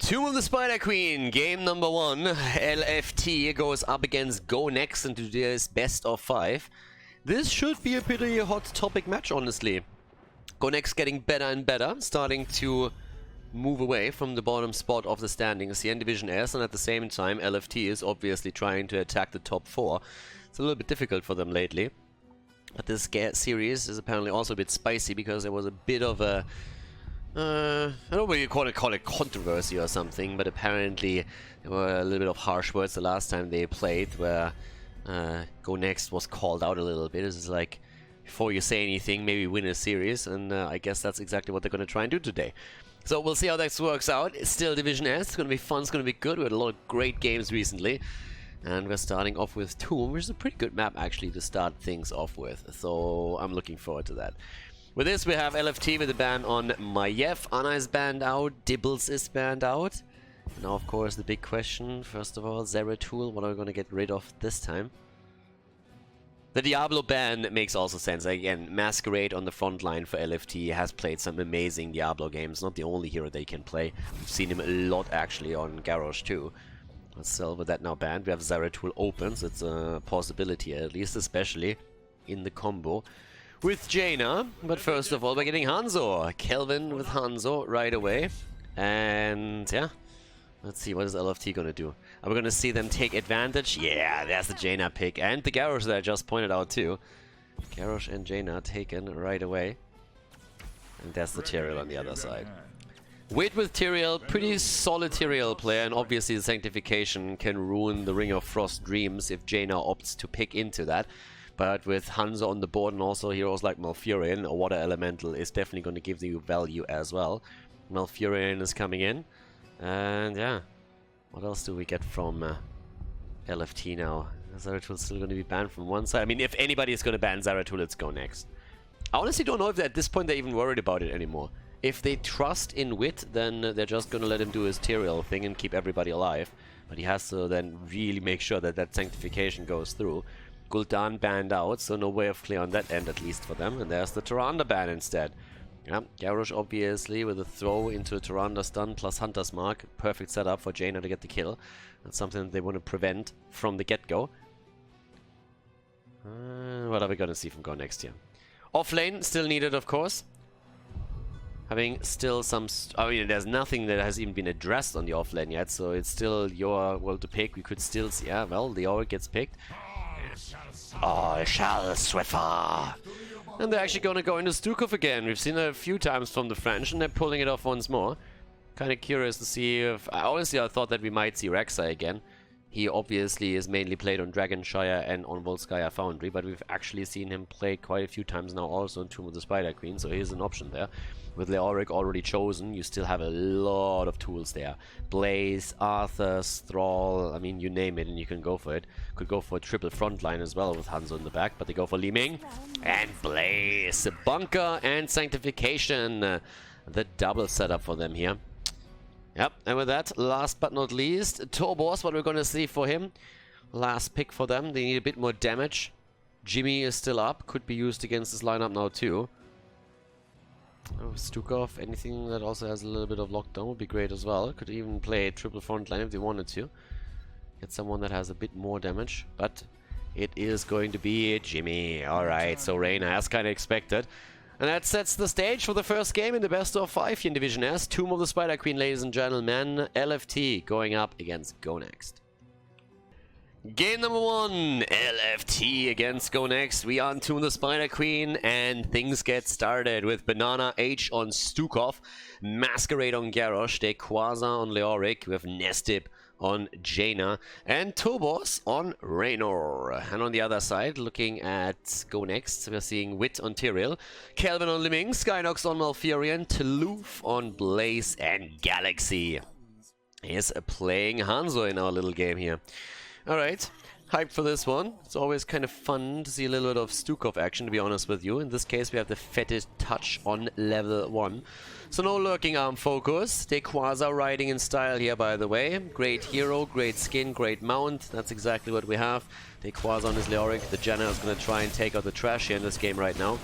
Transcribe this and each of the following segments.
Tomb of the Spider Queen, game number 1. LFT goes up against Go Next into this best of 5. This should be a pretty hot topic match, honestly. Go Next getting better and better, starting to move away from the bottom spot of the standings here in Division S, and at the same time LFT is obviously trying to attack the top 4. It's a little bit difficult for them lately. But this series is apparently also a bit spicy because there was a bit of a I don't know what you call it controversy or something, but apparently there were a little bit of harsh words the last time they played where Go Next was called out a little bit. It's like, before you say anything, maybe win a series, and I guess that's exactly what they're going to try and do today. So we'll see how this works out. It's still Division S, it's going to be fun, it's going to be good. We had a lot of great games recently, and we're starting off with Tomb, which is a pretty good map actually to start things off with, so I'm looking forward to that. With this, we have LFT with a ban on Maiev. Ana is banned out. Dibbles is banned out. Now, of course, the big question. First of all, Zeratul. What are we going to get rid of this time? The Diablo ban makes also sense. Again, Masquerade on the front line for LFT has played some amazing Diablo games. Not the only hero they can play. We've seen him a lot, actually, on Garrosh, too. But still, with that now banned, we have Zeratul open. So it's a possibility, at least, especially in the combo with Jaina. But first of all, we're getting Hanzo. Kelvin with Hanzo right away. And yeah, let's see, what is LFT gonna do? Are we gonna see them take advantage? Yeah, there's the Jaina pick. And the Garrosh that I just pointed out too. Garrosh and Jaina taken right away. And there's the Tyrael on the other side. Wait with Tyrael, pretty solid Tyrael player, and obviously the Sanctification can ruin the Ring of Frost Dreams if Jaina opts to pick into that. But with Hanzo on the board and also heroes like Malfurion, a water elemental is definitely going to give you value as well. Malfurion is coming in. And yeah, what else do we get from LFT now? Zeratul's still going to be banned from one side. I mean, if anybody is going to ban Zeratul, let's Go Next. I honestly don't know if at this point they're even worried about it anymore. If they trust in Wit, then they're just going to let him do his Tyrael thing and keep everybody alive. But he has to then really make sure that that Sanctification goes through. Gul'dan banned out, so no way of clear on that end, at least for them. And there's the Tyrande ban instead. Yeah, Garrosh obviously with a throw into a Tyrande stun plus Hunter's Mark. Perfect setup for Jaina to get the kill. That's something that they want to prevent from the get-go. What are we gonna see from Go Next here? Off lane, still needed, of course. Having still some... I mean, there's nothing that has even been addressed on the off lane yet, so it's still your world to pick. We could still see... Yeah, well, the Auric gets picked. Oh, Shall Swiffer! And they're actually gonna go into Stukov again. We've seen it a few times from the French, and they're pulling it off once more. Kind of curious to see if... Honestly, I thought that we might see Rek'Sai again. He obviously is mainly played on Dragonshire and on Volskaya Foundry, but we've actually seen him play quite a few times now also in Tomb of the Spider Queen, so here's an option there. With Leoric already chosen, you still have a lot of tools there. Blaze, Arthur, Thrall, I mean, you name it and you can go for it. Could go for a triple frontline as well with Hanzo in the back, but they go for Li Ming and Blaze. Bunker and Sanctification. The double setup for them here. Yep, and with that, last but not least, Tobos, what we're going to see for him. Last pick for them. They need a bit more damage. Jimmy is still up. Could be used against this lineup now too. Oh, Stukov, anything that also has a little bit of lockdown would be great as well. Could even play a triple frontline if they wanted to. Get someone that has a bit more damage. But it is going to be Jimmy. Alright, so Reyna, as kind of expected. And that sets the stage for the first game in the best of 5 here in Division S. Tomb of the Spider Queen, ladies and gentlemen. LFT going up against Go Next. Game number 1, LFT against Go Next. We are on Tomb of the Spider Queen, and things get started with Banana H on Stukov, Masquerade on Garrosh, Quasar on Leoric, with Nestip on Jaina, and Tobos on Raynor. And on the other side, looking at Go Next, we're seeing Wit on Tyrael, Kelvin on Li Ming, Skynox on Malfurion, Toulouf on Blaze, and Galaxy is playing Hanzo in our little game here. Alright, hyped for this one. It's always kind of fun to see a little bit of Stukov action, to be honest with you. In this case, we have the fetish touch on level 1. So no lurking arm focus. Quasar riding in style here, by the way. Great hero, great skin, great mount. That's exactly what we have. Quasar on his Leoric. The Janna is going to try and take out the trash here in this game right now.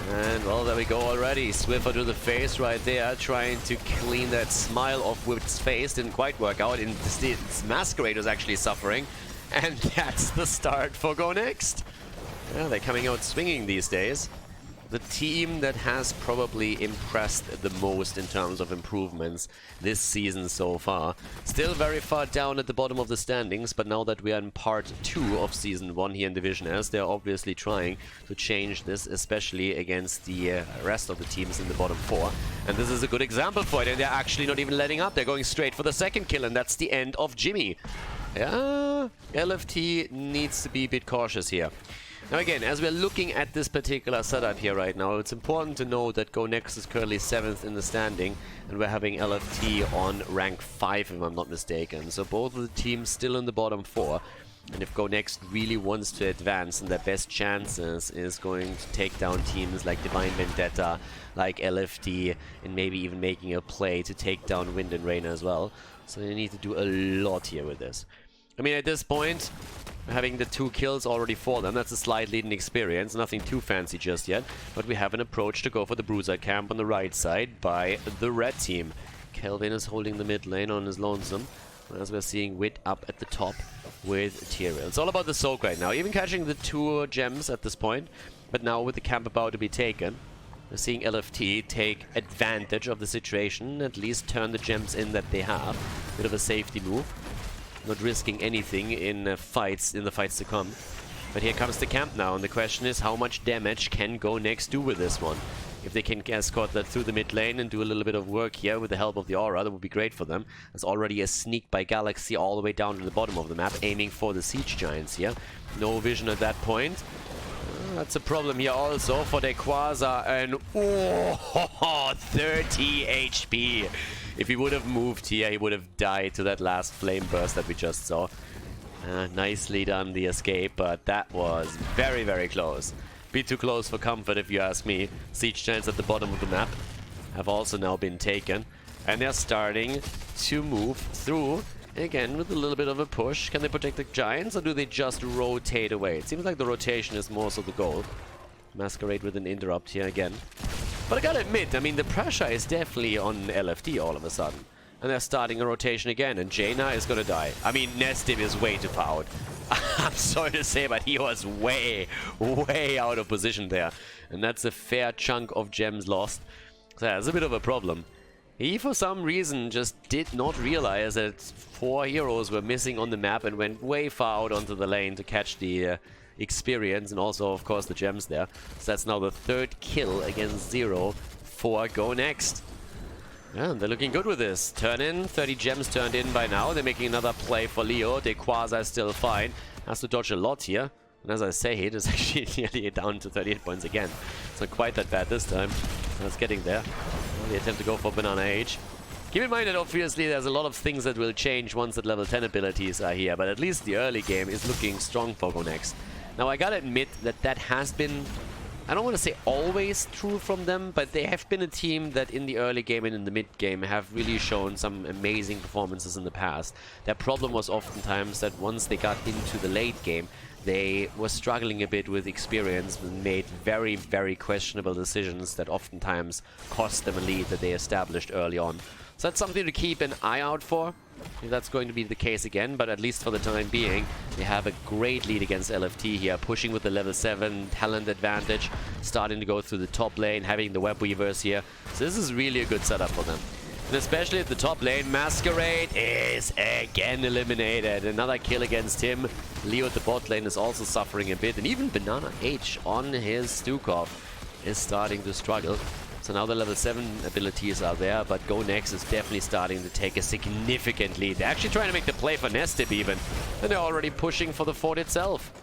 And well, there we go already. Swiffer to the face right there, trying to clean that smile off Whip's face. Didn't quite work out. Instead, Masquerade was actually suffering. And that's the start for Go Next. Yeah, they're coming out swinging these days. The team that has probably impressed the most in terms of improvements this season so far. Still very far down at the bottom of the standings, but now that we are in part 2 of Season 1 here in Division S, they're obviously trying to change this, especially against the rest of the teams in the bottom 4. And this is a good example for it, and they're actually not even letting up. They're going straight for the second kill, and that's the end of Jimmy. Yeah, LFT needs to be a bit cautious here. Now again, as we're looking at this particular setup here right now, it's important to know that Go Next is currently 7th in the standing, and we're having LFT on rank 5 if I'm not mistaken. So both of the teams still in the bottom 4, and if Go Next really wants to advance, then their best chances is going to take down teams like Divine Vendetta, like LFT, and maybe even making a play to take down Wind and Rain as well. So they need to do a lot here with this. I mean, at this point, having the 2 kills already for them, that's a slight lead in experience, nothing too fancy just yet, but we have an approach to go for the Bruiser camp on the right side by the red team. Kelvin is holding the mid lane on his lonesome, as we're seeing Wit up at the top with Tyrael. It's all about the soak right now, even catching the 2 gems at this point, but now with the camp about to be taken, we're seeing LFT take advantage of the situation, at least turn the gems in that they have. Bit of a safety move. Not risking anything in the fights to come. But here comes the camp now, and the question is how much damage can Go Next do with this one? If they can escort that through the mid lane and do a little bit of work here with the help of the aura, that would be great for them. There's already a sneak by Galaxy all the way down to the bottom of the map, aiming for the Siege Giants here. No vision at that point. That's a problem here also for the Quasar, and oh, 30 HP. If he would have moved here, he would have died to that last flame burst that we just saw. Nicely done, the escape, but that was very, very close. Bit too close for comfort, if you ask me. Siege Giants at the bottom of the map have also now been taken, and they're starting to move through. Again, with a little bit of a push. Can they protect the Giants, or do they just rotate away? It seems like the rotation is more so the goal. Masquerade with an interrupt here again. But I gotta admit, I mean, the pressure is definitely on LFT all of a sudden. And they're starting a rotation again, and Jaina is gonna die. I mean, Nestiv is way too far out. I'm sorry to say, but he was way, way out of position there. And that's a fair chunk of gems lost. So that's a bit of a problem. He, for some reason, just did not realize that 4 heroes were missing on the map and went way far out onto the lane to catch the experience and also, of course, the gems there. So that's now the 3rd kill against 0 for Go Next. Yeah, they're looking good with this. Turn in, 30 gems turned in by now. They're making another play for Leo. Quasar is still fine. Has to dodge a lot here. And as I say, it is actually nearly down to 38 points again. It's not quite that bad this time. That's getting there. Well, the attempt to go for Banana Age. Keep in mind that obviously there's a lot of things that will change once that level 10 abilities are here, but at least the early game is looking strong for Go Next. Now I gotta admit that that has been, I don't want to say always true from them, but they have been a team that in the early game and in the mid game have really shown some amazing performances in the past. Their problem was oftentimes that once they got into the late game, they were struggling a bit with experience and made very, very questionable decisions that oftentimes cost them a lead that they established early on. So that's something to keep an eye out for. If that's going to be the case again, but at least for the time being, they have a great lead against LFT here, pushing with the level 7 talent advantage, starting to go through the top lane, having the web weavers here. So this is really a good setup for them. And especially at the top lane, Masquerade is again eliminated. Another kill against him. Leo at the bot lane is also suffering a bit, and even Banana H on his Stukov is starting to struggle. So now the level 7 abilities are there, but Go Next is definitely starting to take a significant lead. They're actually trying to make the play for Nestib even, and they're already pushing for the fort itself.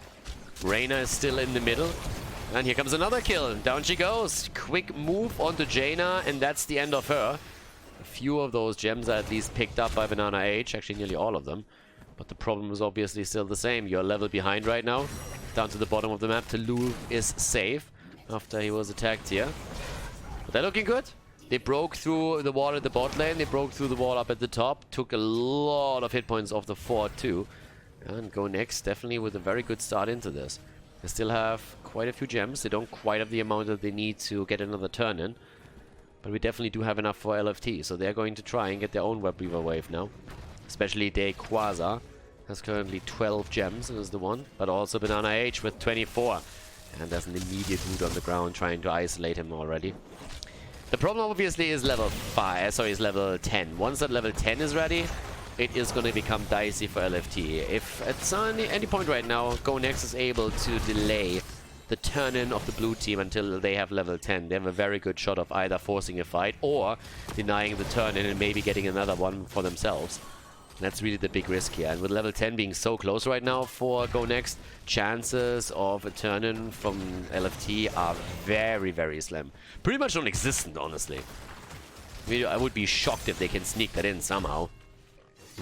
Reyna is still in the middle, and here comes another kill. Down she goes. Quick move onto Jaina, and that's the end of her. A few of those gems are at least picked up by Banana H, actually nearly all of them. But the problem is obviously still the same. You're a level behind right now. Down to the bottom of the map, Toulouse is safe after he was attacked here. But they're looking good. They broke through the wall at the bot lane. They broke through the wall up at the top. Took a lot of hit points off the fort too. And Go Next definitely with a very good start into this. They still have quite a few gems. They don't quite have the amount that they need to get another turn in. But we definitely do have enough for LFT. So they're going to try and get their own Web Weaver wave now. Especially Quasar has currently 12 gems and is the one. But also Banana H with 24. And there's an immediate root on the ground trying to isolate him already. The problem obviously is level 10. Once that level 10 is ready, it is going to become dicey for LFT. If at any point right now, Go Next is able to delay the turn-in of the blue team until they have level 10, they have a very good shot of either forcing a fight or denying the turn-in and maybe getting another one for themselves. That's really the big risk here. And with level 10 being so close right now for Go Next, chances of a turn-in from LFT are very, very slim. Pretty much non-existent, honestly. I mean, I would be shocked if they can sneak that in somehow.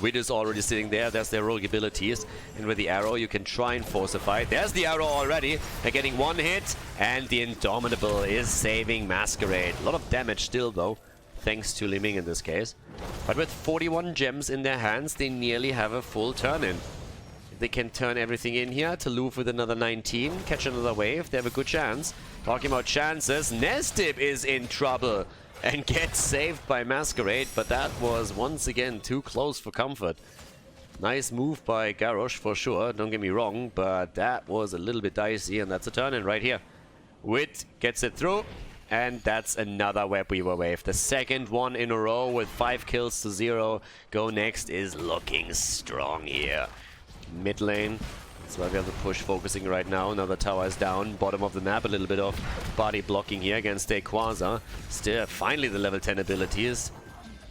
Wit is already sitting there. There's their rogue abilities. And with the arrow, you can try and force a fight. There's the arrow already. They're getting one hit. And the Indomitable is saving Masquerade. A lot of damage still, though. Thanks to Li Ming in this case. But with 41 gems in their hands, they nearly have a full turn-in. If they can turn everything in here, to Loof with another 19, catch another wave, they have a good chance. Talking about chances, Nestib is in trouble and gets saved by Masquerade, but that was once again too close for comfort. Nice move by Garrosh for sure, don't get me wrong, but that was a little bit dicey, and that's a turn-in right here. Wit gets it through. And that's another Web Weaver wave. The second one in a row with 5 kills to 0. Go Next is looking strong here. Mid lane. That's why we have the push focusing right now. Another tower is down. Bottom of the map. A little bit of body blocking here against Quasar. Still, finally the level 10 abilities.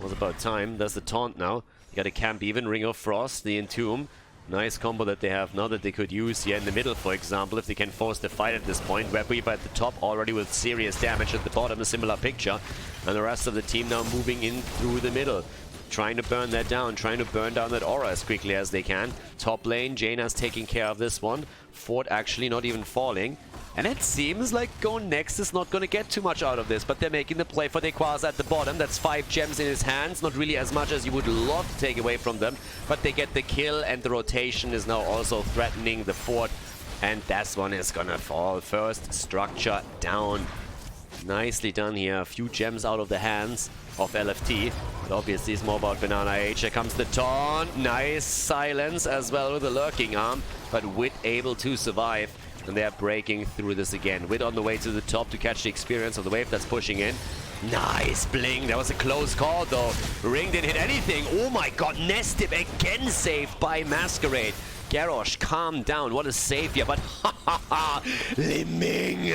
Was about time. There's the taunt now. You got a camp even. Ring of Frost. The Entomb. Nice combo that they have now that they could use here in the middle, for example, if they can force the fight at this point. Web Weaver at the top already with serious damage. At the bottom, a similar picture. And the rest of the team now moving in through the middle. Trying to burn that down, trying to burn down that aura as quickly as they can. Top lane, Jaina's taking care of this one. Fort actually not even falling. And it seems like Go Next is not going to get too much out of this, but they're making the play for Quasar at the bottom. That's 5 gems in his hands, not really as much as you would love to take away from them, but they get the kill, and the rotation is now also threatening the fort, and that one is going to fall. First structure down. Nicely done here. A few gems out of the hands of LFT, but obviously it's more about Banana H. Here comes the taunt. Nice silence as well with the lurking arm, but Wit able to survive. And they are breaking through this again. Wit on the way to the top to catch the experience of the wave that's pushing in. Nice bling. That was a close call though. Ring didn't hit anything. Oh my god, Nestib again saved by Masquerade. Garrosh, calm down. What a save here. But ha ha ha. Li Ming.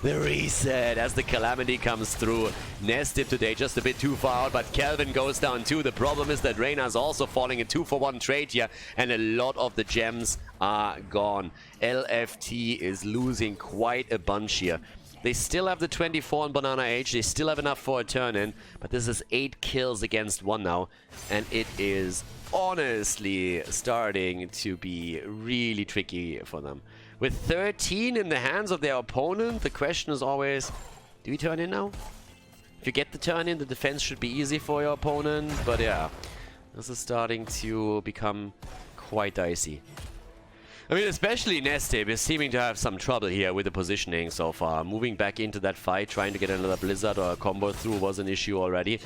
The reset as the Calamity comes through. Nestib today just a bit too far out, but Kelvin goes down too. The problem is that Reyna's also falling. A 2-for-1 trade here, and a lot of the gems are gone. LFT is losing quite a bunch here. They still have the 24 on Banana H. They still have enough for a turn-in, but this is 8 kills against 1 now, and it is honestly starting to be really tricky for them. With 13 in the hands of their opponent, the question is always, do we turn in now? If you get the turn in, the defense should be easy for your opponent, but yeah, this is starting to become quite dicey. I mean, especially Nestib is seeming to have some trouble here with the positioning so far. Moving back into that fight, trying to get another Blizzard or a combo through was an issue already.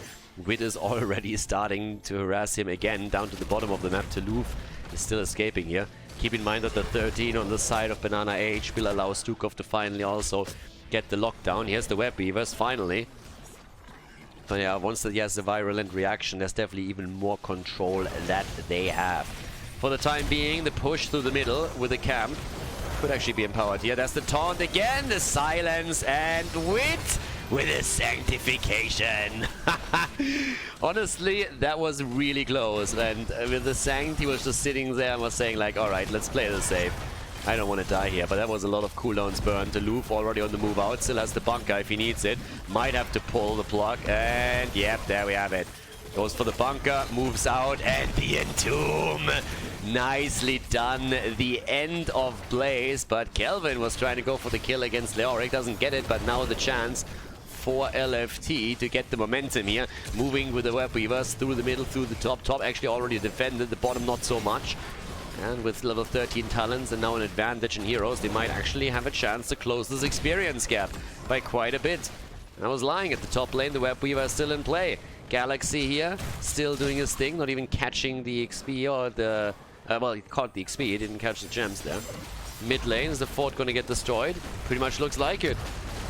Wit is already starting to harass him again down to the bottom of the map. Toulouf is still escaping here. Keep in mind that the 13 on the side of Banana H will allow Stukov to finally also get the lockdown. Here's the Web Weavers, finally. But yeah, once he has the virulent reaction, there's definitely even more control that they have. For the time being, the push through the middle with the camp could actually be empowered here. That's the taunt again, the silence, and Wit with a sanctification. Honestly, that was really close. And with the sanct, he was just sitting there and was saying like, alright, let's play this safe. I don't want to die here, but that was a lot of cooldowns burned. Toulouf already on the move out, still has the bunker if he needs it. Might have to pull the plug, and yep, there we have it. Goes for the bunker, moves out, and the Entomb. Nicely done. The end of Blaze, but Kelvin was trying to go for the kill against Leoric. Doesn't get it, but now the chance for LFT to get the momentum here. Moving with the Web Weavers through the middle, through the top. Top actually already defended, the bottom not so much. And with level 13 talents and now an advantage in heroes, they might actually have a chance to close this experience gap by quite a bit. I was lying at the top lane, the Web Weaver is still in play. Galaxy here, still doing his thing, not even catching the XP or the... well, he caught the XP, he didn't catch the gems there. Mid lane, is the fort gonna get destroyed? Pretty much looks like it.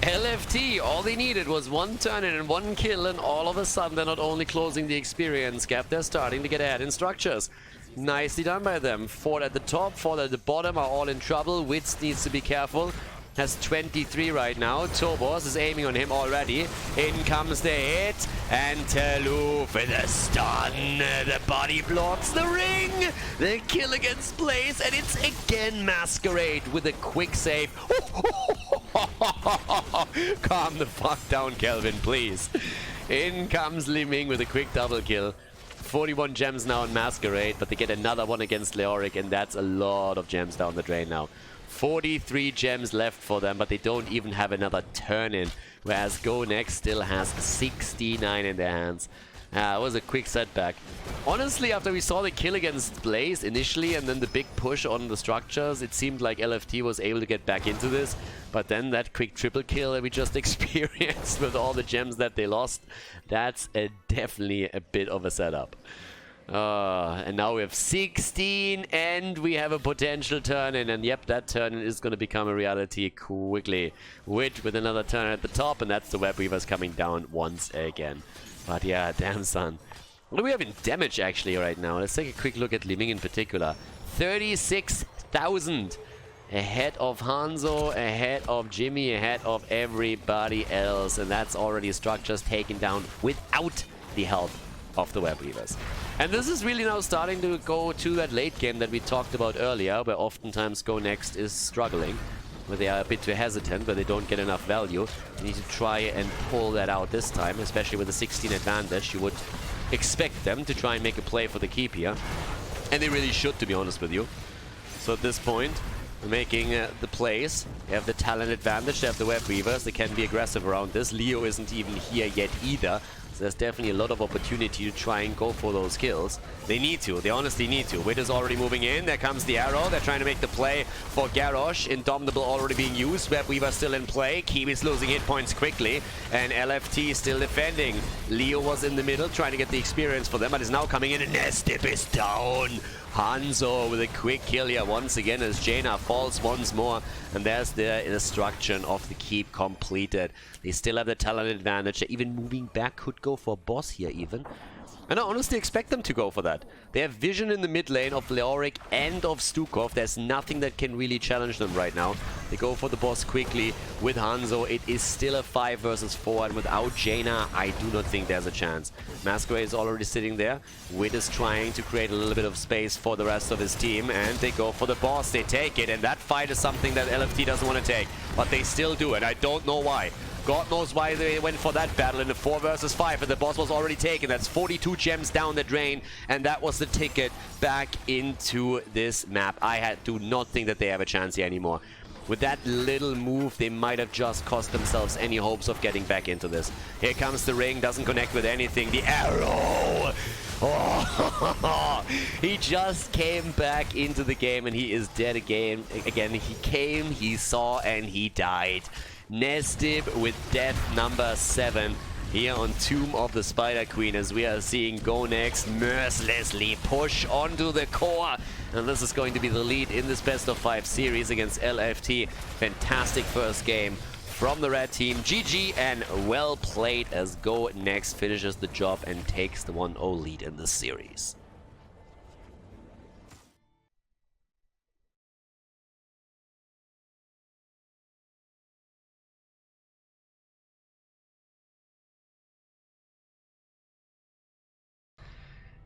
LFT, all they needed was one turn in and one kill, and all of a sudden they're not only closing the experience gap, they're starting to get ahead in structures. Nicely done by them. Fort at the top, Fort at the bottom are all in trouble. Wits needs to be careful. Has 23 right now. Tobos is aiming on him already. In comes the hit. And Taloof with a stun. The body blocks the ring. The kill against Blaze. And it's again Masquerade with a quick save. Calm the fuck down, Kelvin, please. In comes Liming with a quick double kill. 41 gems now in Masquerade, but they get another one against Leoric, and that's a lot of gems down the drain now. 43 gems left for them, but they don't even have another turn in, whereas Go Next still has 69 in their hands. It was a quick setback. Honestly, after we saw the kill against Blaze initially and then the big push on the structures, it seemed like LFT was able to get back into this. But then that quick triple kill that we just experienced with all the gems that they lost, that's definitely a bit of a setup. And now we have 16 and we have a potential turn-in. And yep, that turn-in is going to become a reality quickly. Wit with another turn at the top, and that's the Web Weavers coming down once again. But yeah, damn son. What do we have in damage actually right now? Let's take a quick look at Liming in particular. 36,000. Ahead of Hanzo, ahead of Jimmy, ahead of everybody else. And that's already structures taken down without the help of the Web Weavers. And this is really now starting to go to that late game that we talked about earlier, where oftentimes Go Next is struggling, where they are a bit too hesitant, where they don't get enough value. You need to try and pull that out this time, especially with the 16 advantage. You would expect them to try and make a play for the keep here. And they really should, to be honest with you. So at this point, we're making the plays. They have the talent advantage, they have the Web Weavers, they can be aggressive around this. Leo isn't even here yet either. So there's definitely a lot of opportunity to try and go for those kills. They need to, they honestly need to. Wit is already moving in, there comes the arrow. They're trying to make the play for Garrosh. Indomitable already being used, Web Weaver still in play. Kiwi's losing hit points quickly, and LFT still defending. Leo was in the middle trying to get the experience for them, but is now coming in, and Nestip is down. Hanzo with a quick kill here once again as Jaina falls once more, and there's the destruction of the keep completed. They still have the talent advantage. They're even moving back, could go for boss here even. And I honestly expect them to go for that. They have vision in the mid lane of Leoric and of Stukov. There's nothing that can really challenge them right now. They go for the boss quickly with Hanzo. It is still a 5 versus 4, and without Jaina, I do not think there's a chance. Masquerade is already sitting there. Wit is trying to create a little bit of space for the rest of his team, and they go for the boss. They take it, and that fight is something that LFT doesn't want to take, but they still do it. I don't know why. God knows why they went for that battle in the 4 versus 5, and the boss was already taken. That's 42 gems down the drain, and that was the ticket back into this map. I do not think that they have a chance here anymore. With that little move, they might have just cost themselves any hopes of getting back into this. Here comes the ring, doesn't connect with anything. The arrow! Oh, he just came back into the game, and he is dead again. Again, he came, he saw, and he died. Nestib with death number 7 here on Tomb of the Spider Queen, as we are seeing Go Next mercilessly push onto the core. And this is going to be the lead in this best of 5 series against LFT. Fantastic first game from the red team. GG and well played as Go Next finishes the job and takes the 1-0 lead in this series.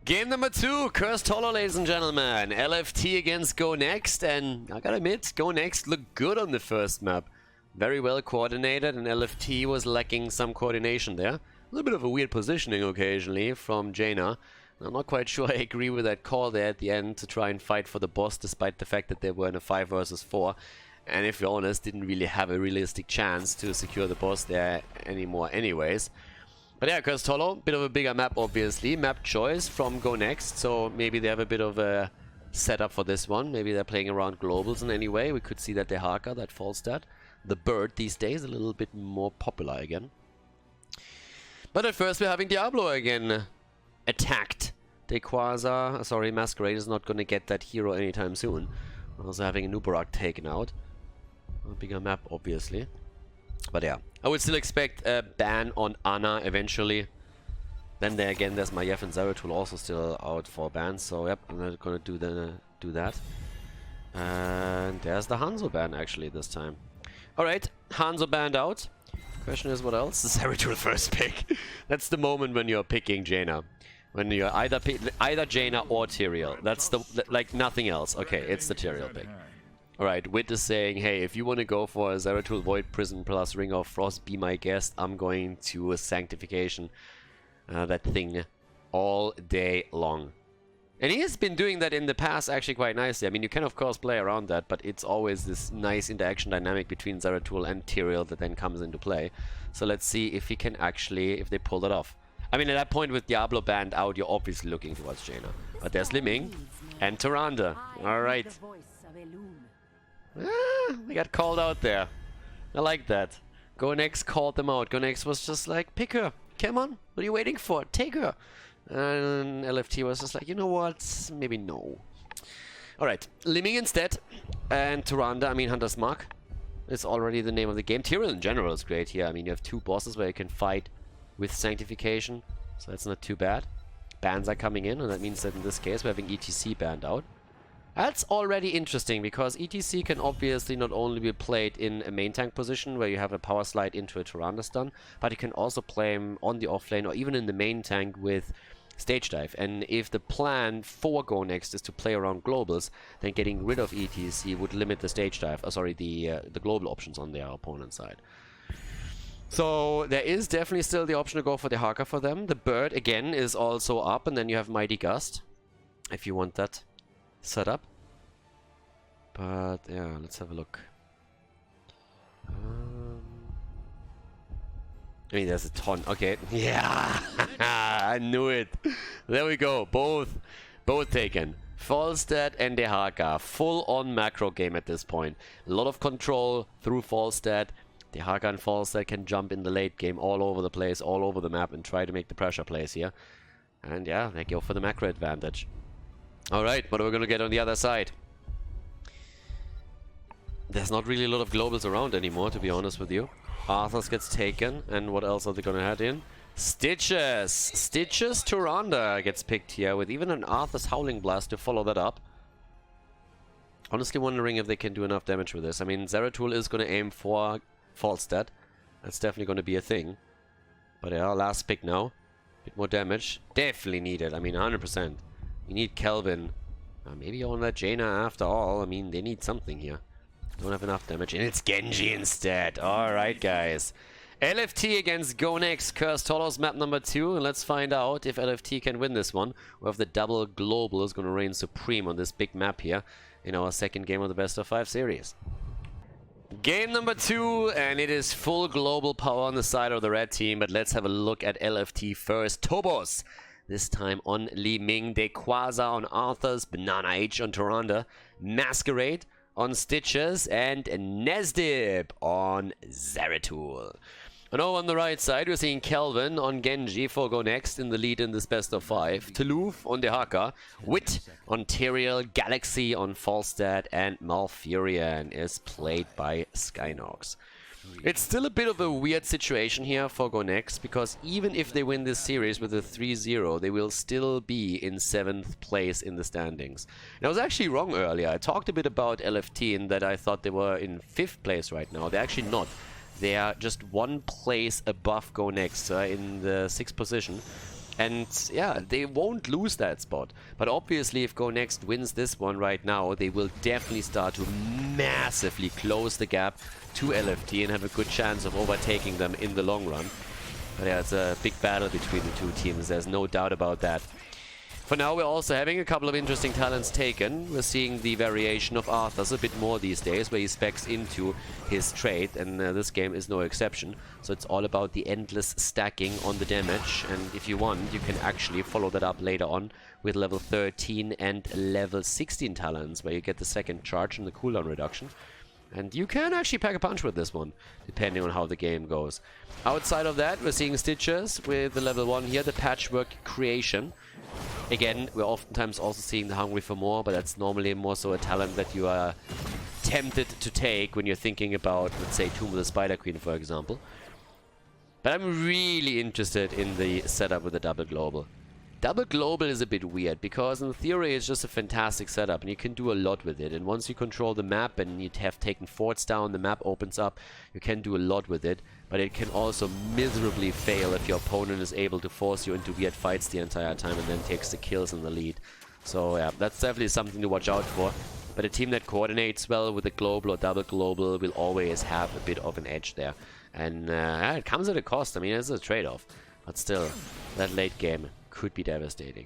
Game number 2, Cursed Hollow, ladies and gentlemen. LFT against Go Next, and I gotta admit, Go Next looked good on the first map. Very well coordinated, and LFT was lacking some coordination there. A little bit of a weird positioning occasionally from Jaina. I'm not quite sure I agree with that call there at the end to try and fight for the boss, despite the fact that they were in a 5 versus 4. And if you're honest, didn't really have a realistic chance to secure the boss there anymore anyways. But yeah, Cursed Hollow, bit of a bigger map obviously. Map choice from Go Next, so maybe they have a bit of a setup for this one. Maybe they're playing around globals in any way. We could see that the Haka, that false stat, the bird these days, a little bit more popular again. But at first we're having Diablo again attacked. Sorry, Masquerade is not going to get that hero anytime soon. Also having a Nubarak taken out. A bigger map, obviously. But yeah, I would still expect a ban on Ana eventually. Then there again, there's Maiev and Zeratul also still out for bans. So yep, I'm not going to do that. And there's the Hanzo ban actually this time. Alright, Hanzo banned out. Question is what else? The Zeratul first pick. That's the moment when you're picking Jaina. When you're either Jaina or Tyrael. That's like nothing else. Okay, it's the Tyrael pick. Alright, Wit is saying, hey, if you want to go for a Zeratul Void Prison plus Ring of Frost, be my guest. I'm going to a Sanctification. That thing all day long. And he has been doing that in the past actually quite nicely. I mean, you can of course play around that, but it's always this nice interaction dynamic between Zeratul and Tyrael that then comes into play. So let's see if he can actually, if they pull that off. I mean, at that point with Diablo banned out, you're obviously looking towards Jaina. But there's Liming and Tyrande. Alright. They got called out there. I like that. Go Next called them out. Go Next was just like, pick her. Come on. What are you waiting for? Take her. And LFT was just like, you know what? Maybe no. Alright. Liming instead. And Tyrande, I mean Hunter's Mark. It's already the name of the game. Tyrael in general is great here. I mean, you have two bosses where you can fight with Sanctification. So that's not too bad. Bans are coming in, and that means that in this case we're having ETC banned out. That's already interesting, because ETC can obviously not only be played in a main tank position where you have a power slide into a Tyrande stun, but you can also play him on the offlane or even in the main tank with stage dive. And if the plan for Go Next is to play around globals, then getting rid of ETC would limit the stage dive, the global options on their opponent side. So there is definitely still the option to go for the Haka for them. The bird again is also up, and then you have Mighty Gust if you want that setup. But yeah, let's have a look. I mean, there's a ton. Okay, yeah, I knew it. There we go. Both taken. Falstad and the Haka, full-on macro game at this point. A lot of control through Falstad. The Haka and Falstad can jump in the late game all over the place, all over the map, and try to make the pressure plays here. And yeah, they go for the macro advantage. Alright, what are we going to get on the other side? There's not really a lot of globals around anymore, to be honest with you. Arthas gets taken, and what else are they going to add in? Stitches! Stitches Tyrande gets picked here, with even an Arthas Howling Blast to follow that up. Honestly wondering if they can do enough damage with this. I mean, Zeratul is going to aim for Falstad. That's definitely going to be a thing. But yeah, last pick now. Bit more damage. Definitely needed. I mean, 100%. You need Kelvin. Maybe on that Jaina after all. I mean, they need something here. Don't have enough damage. And it's Genji instead. Alright, guys. LFT against Go Next. Cursed Hollows map number 2. And let's find out if LFT can win this one. Or if the double global is going to reign supreme on this big map here. In our second game of the best of 5 series. Game number 2, and it is full global power on the side of the red team, but let's have a look at LFT first. Tobos, this time on Liming, Dequaza on Arthas, Banana H on Tyrande, Masquerade on Stitches, and Nesdip on Zeratul. And over on the right side, we're seeing Kelvin on Genji for Go Next in the lead in this best of 5. Toulouf on the Haka, Wit on Tyrael, Galaxy on Falstad, and Malfurion is played by Skynox. It's still a bit of a weird situation here for Go Next, because even if they win this series with a 3-0, they will still be in 7th place in the standings. And I was actually wrong earlier. I talked a bit about LFT in that I thought they were in 5th place right now. They're actually not. They are just 1 place above Go Next, in the 6th position. And yeah, they won't lose that spot. But obviously, if Go Next wins this one right now, they will definitely start to massively close the gap to LFT and have a good chance of overtaking them in the long run. But yeah, it's a big battle between the two teams. There's no doubt about that. For now, we're also having a couple of interesting talents taken. We're seeing the variation of Arthur's a bit more these days, where he specs into his trait, and this game is no exception. So it's all about the endless stacking on the damage, and if you want, you can actually follow that up later on with level 13 and level 16 talents, where you get the second charge and the cooldown reduction. And you can actually pack a punch with this one, depending on how the game goes. Outside of that, we're seeing Stitches with the level 1 here, the Patchwork Creation. Again, we're oftentimes also seeing the Hungry for More, but that's normally more so a talent that you are tempted to take when you're thinking about, let's say, Tomb of the Spider Queen, for example. But I'm really interested in the setup with the Double Global. Double Global is a bit weird, because in theory it's just a fantastic setup and you can do a lot with it. And once you control the map and you have taken forts down, the map opens up, you can do a lot with it. But it can also miserably fail if your opponent is able to force you into weird fights the entire time and then takes the kills in the lead. So yeah, that's definitely something to watch out for. But a team that coordinates well with a global or double global will always have a bit of an edge there. And it comes at a cost. I mean, it's a trade-off. But still, that late game could be devastating.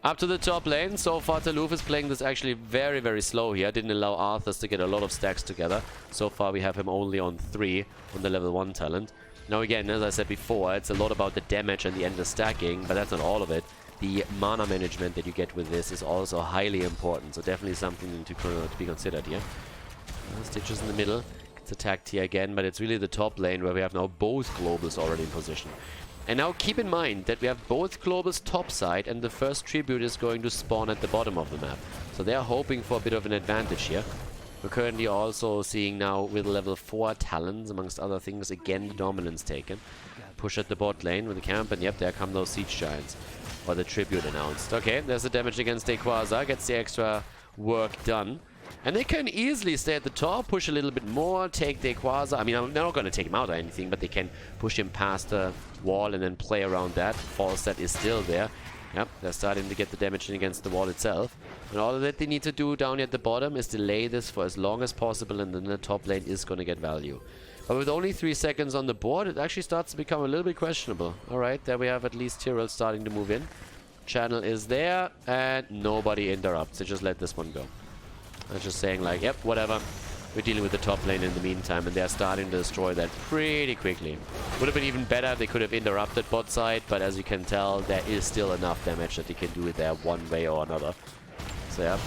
Up to the top lane. So far, Taluf is playing this actually very, very slow here. Didn't allow Arthurs to get a lot of stacks together. So far, we have him only on 3 on the level 1 talent. Now, again, as I said before, it's a lot about the damage and the endless stacking, but that's not all of it. The mana management that you get with this is also highly important. So definitely something to be considered here. Stitches in the middle. Gets attacked here again, but it's really the top lane where we have now both globals already in position. And now keep in mind that we have both globals topside and the first tribute is going to spawn at the bottom of the map. So they are hoping for a bit of an advantage here. We're currently also seeing now with level 4 talents, amongst other things, again the dominance taken. Push at the bot lane with the camp, and yep, there come those siege giants. Or the tribute announced. Okay, there's the damage against Rayquaza, gets the extra work done. And they can easily stay at the top, push a little bit more, take Rayquaza. I mean, they're not going to take him out or anything, but they can push him past the wall and then play around that. False set is still there. Yep, they're starting to get the damage in against the wall itself. And all that they need to do down at the bottom is delay this for as long as possible, and then the top lane is going to get value. But with only 3 seconds on the board, it actually starts to become a little bit questionable. Alright, there we have at least Tyrell starting to move in. Channel is there, and nobody interrupts. They just let this one go. I'm just saying, like, yep, whatever. We're dealing with the top lane in the meantime, and they're starting to destroy that pretty quickly. Would have been even better if they could have interrupted bot side, but as you can tell, there is still enough damage that they can do it there one way or another. So, yeah.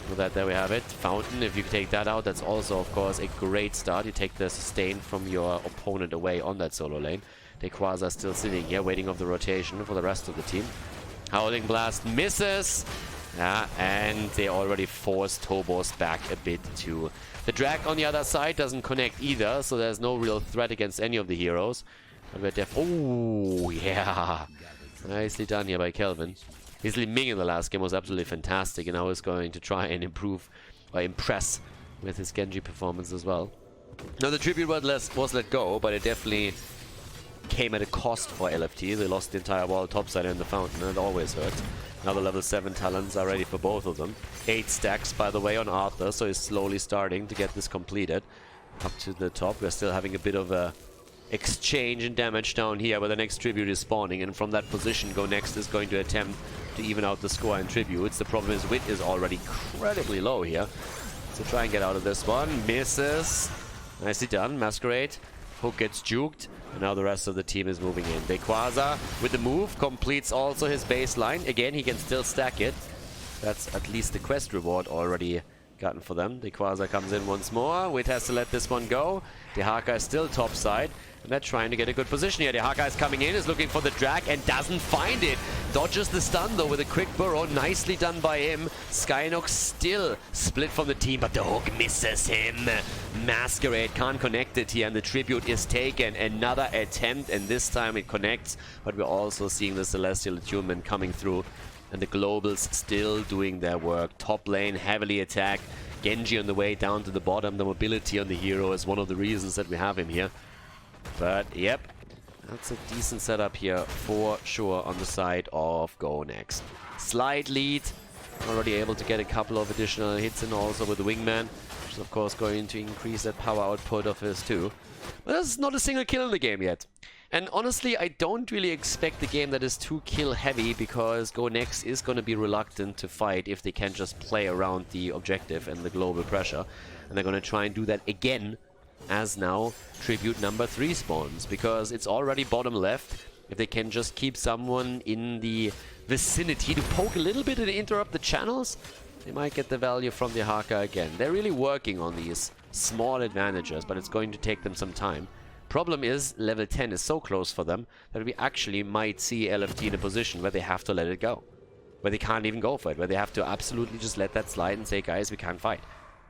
With that, there we have it. Fountain, if you take that out, that's also, of course, a great start. You take the sustain from your opponent away on that solo lane. Rayquaza still sitting here, waiting off the rotation for the rest of the team. Howling Blast misses. Yeah, and they already forced Tobos back a bit too. The drag on the other side doesn't connect either, so there's no real threat against any of the heroes. But we're oh, yeah. Nicely done here by Kelvin. His Li Ming in the last game was absolutely fantastic, and I was going to try and improve or impress with his Genji performance as well. Now, the tribute was let go, but it definitely came at a cost for LFT. They lost the entire wall topside and the fountain, and it always hurts. Now the level 7 talents are ready for both of them. 8 stacks, by the way, on Arthur, so he's slowly starting to get this completed. Up to the top, we're still having a bit of a exchange in damage down here, where the next tribute is spawning, and from that position, Go Next is going to attempt to even out the score in tributes. The problem is wit is already incredibly low here. So try and get out of this one. Misses. Nicely done. Masquerade. Hook gets juked. And now the rest of the team is moving in. Rayquaza with the move completes also his baseline. Again, he can still stack it. That's at least the quest reward already gotten for them. Rayquaza comes in once more. Wit has to let this one go. Dehaka is still topside. And they're trying to get a good position here. Dehaka is coming in, is looking for the drag and doesn't find it. Dodges the stun though with a quick burrow. Nicely done by him. Skynox still split from the team, but the hook misses him. Masquerade can't connect it here, and the tribute is taken. Another attempt, and this time it connects. But we're also seeing the Celestial Attunement coming through. And the Globals still doing their work. Top lane heavily attacked. Genji on the way down to the bottom. The mobility on the hero is one of the reasons that we have him here. But, yep, that's a decent setup here for sure on the side of Go Next. Slight lead. Already able to get a couple of additional hits in also with the Wingman, which is, of course, going to increase that power output of his too. But there's not a single kill in the game yet. And honestly, I don't really expect a game that is too kill heavy, because Go Next is going to be reluctant to fight if they can just play around the objective and the global pressure. And they're going to try and do that again as now Tribute number 3 spawns, because it's already bottom left. If they can just keep someone in the vicinity to poke a little bit and interrupt the channels, they might get the value from the Haka again. They're really working on these small advantages, but it's going to take them some time. Problem is, level 10 is so close for them that we actually might see LFT in a position where they have to let it go. Where they can't even go for it. Where they have to absolutely just let that slide and say, guys, we can't fight.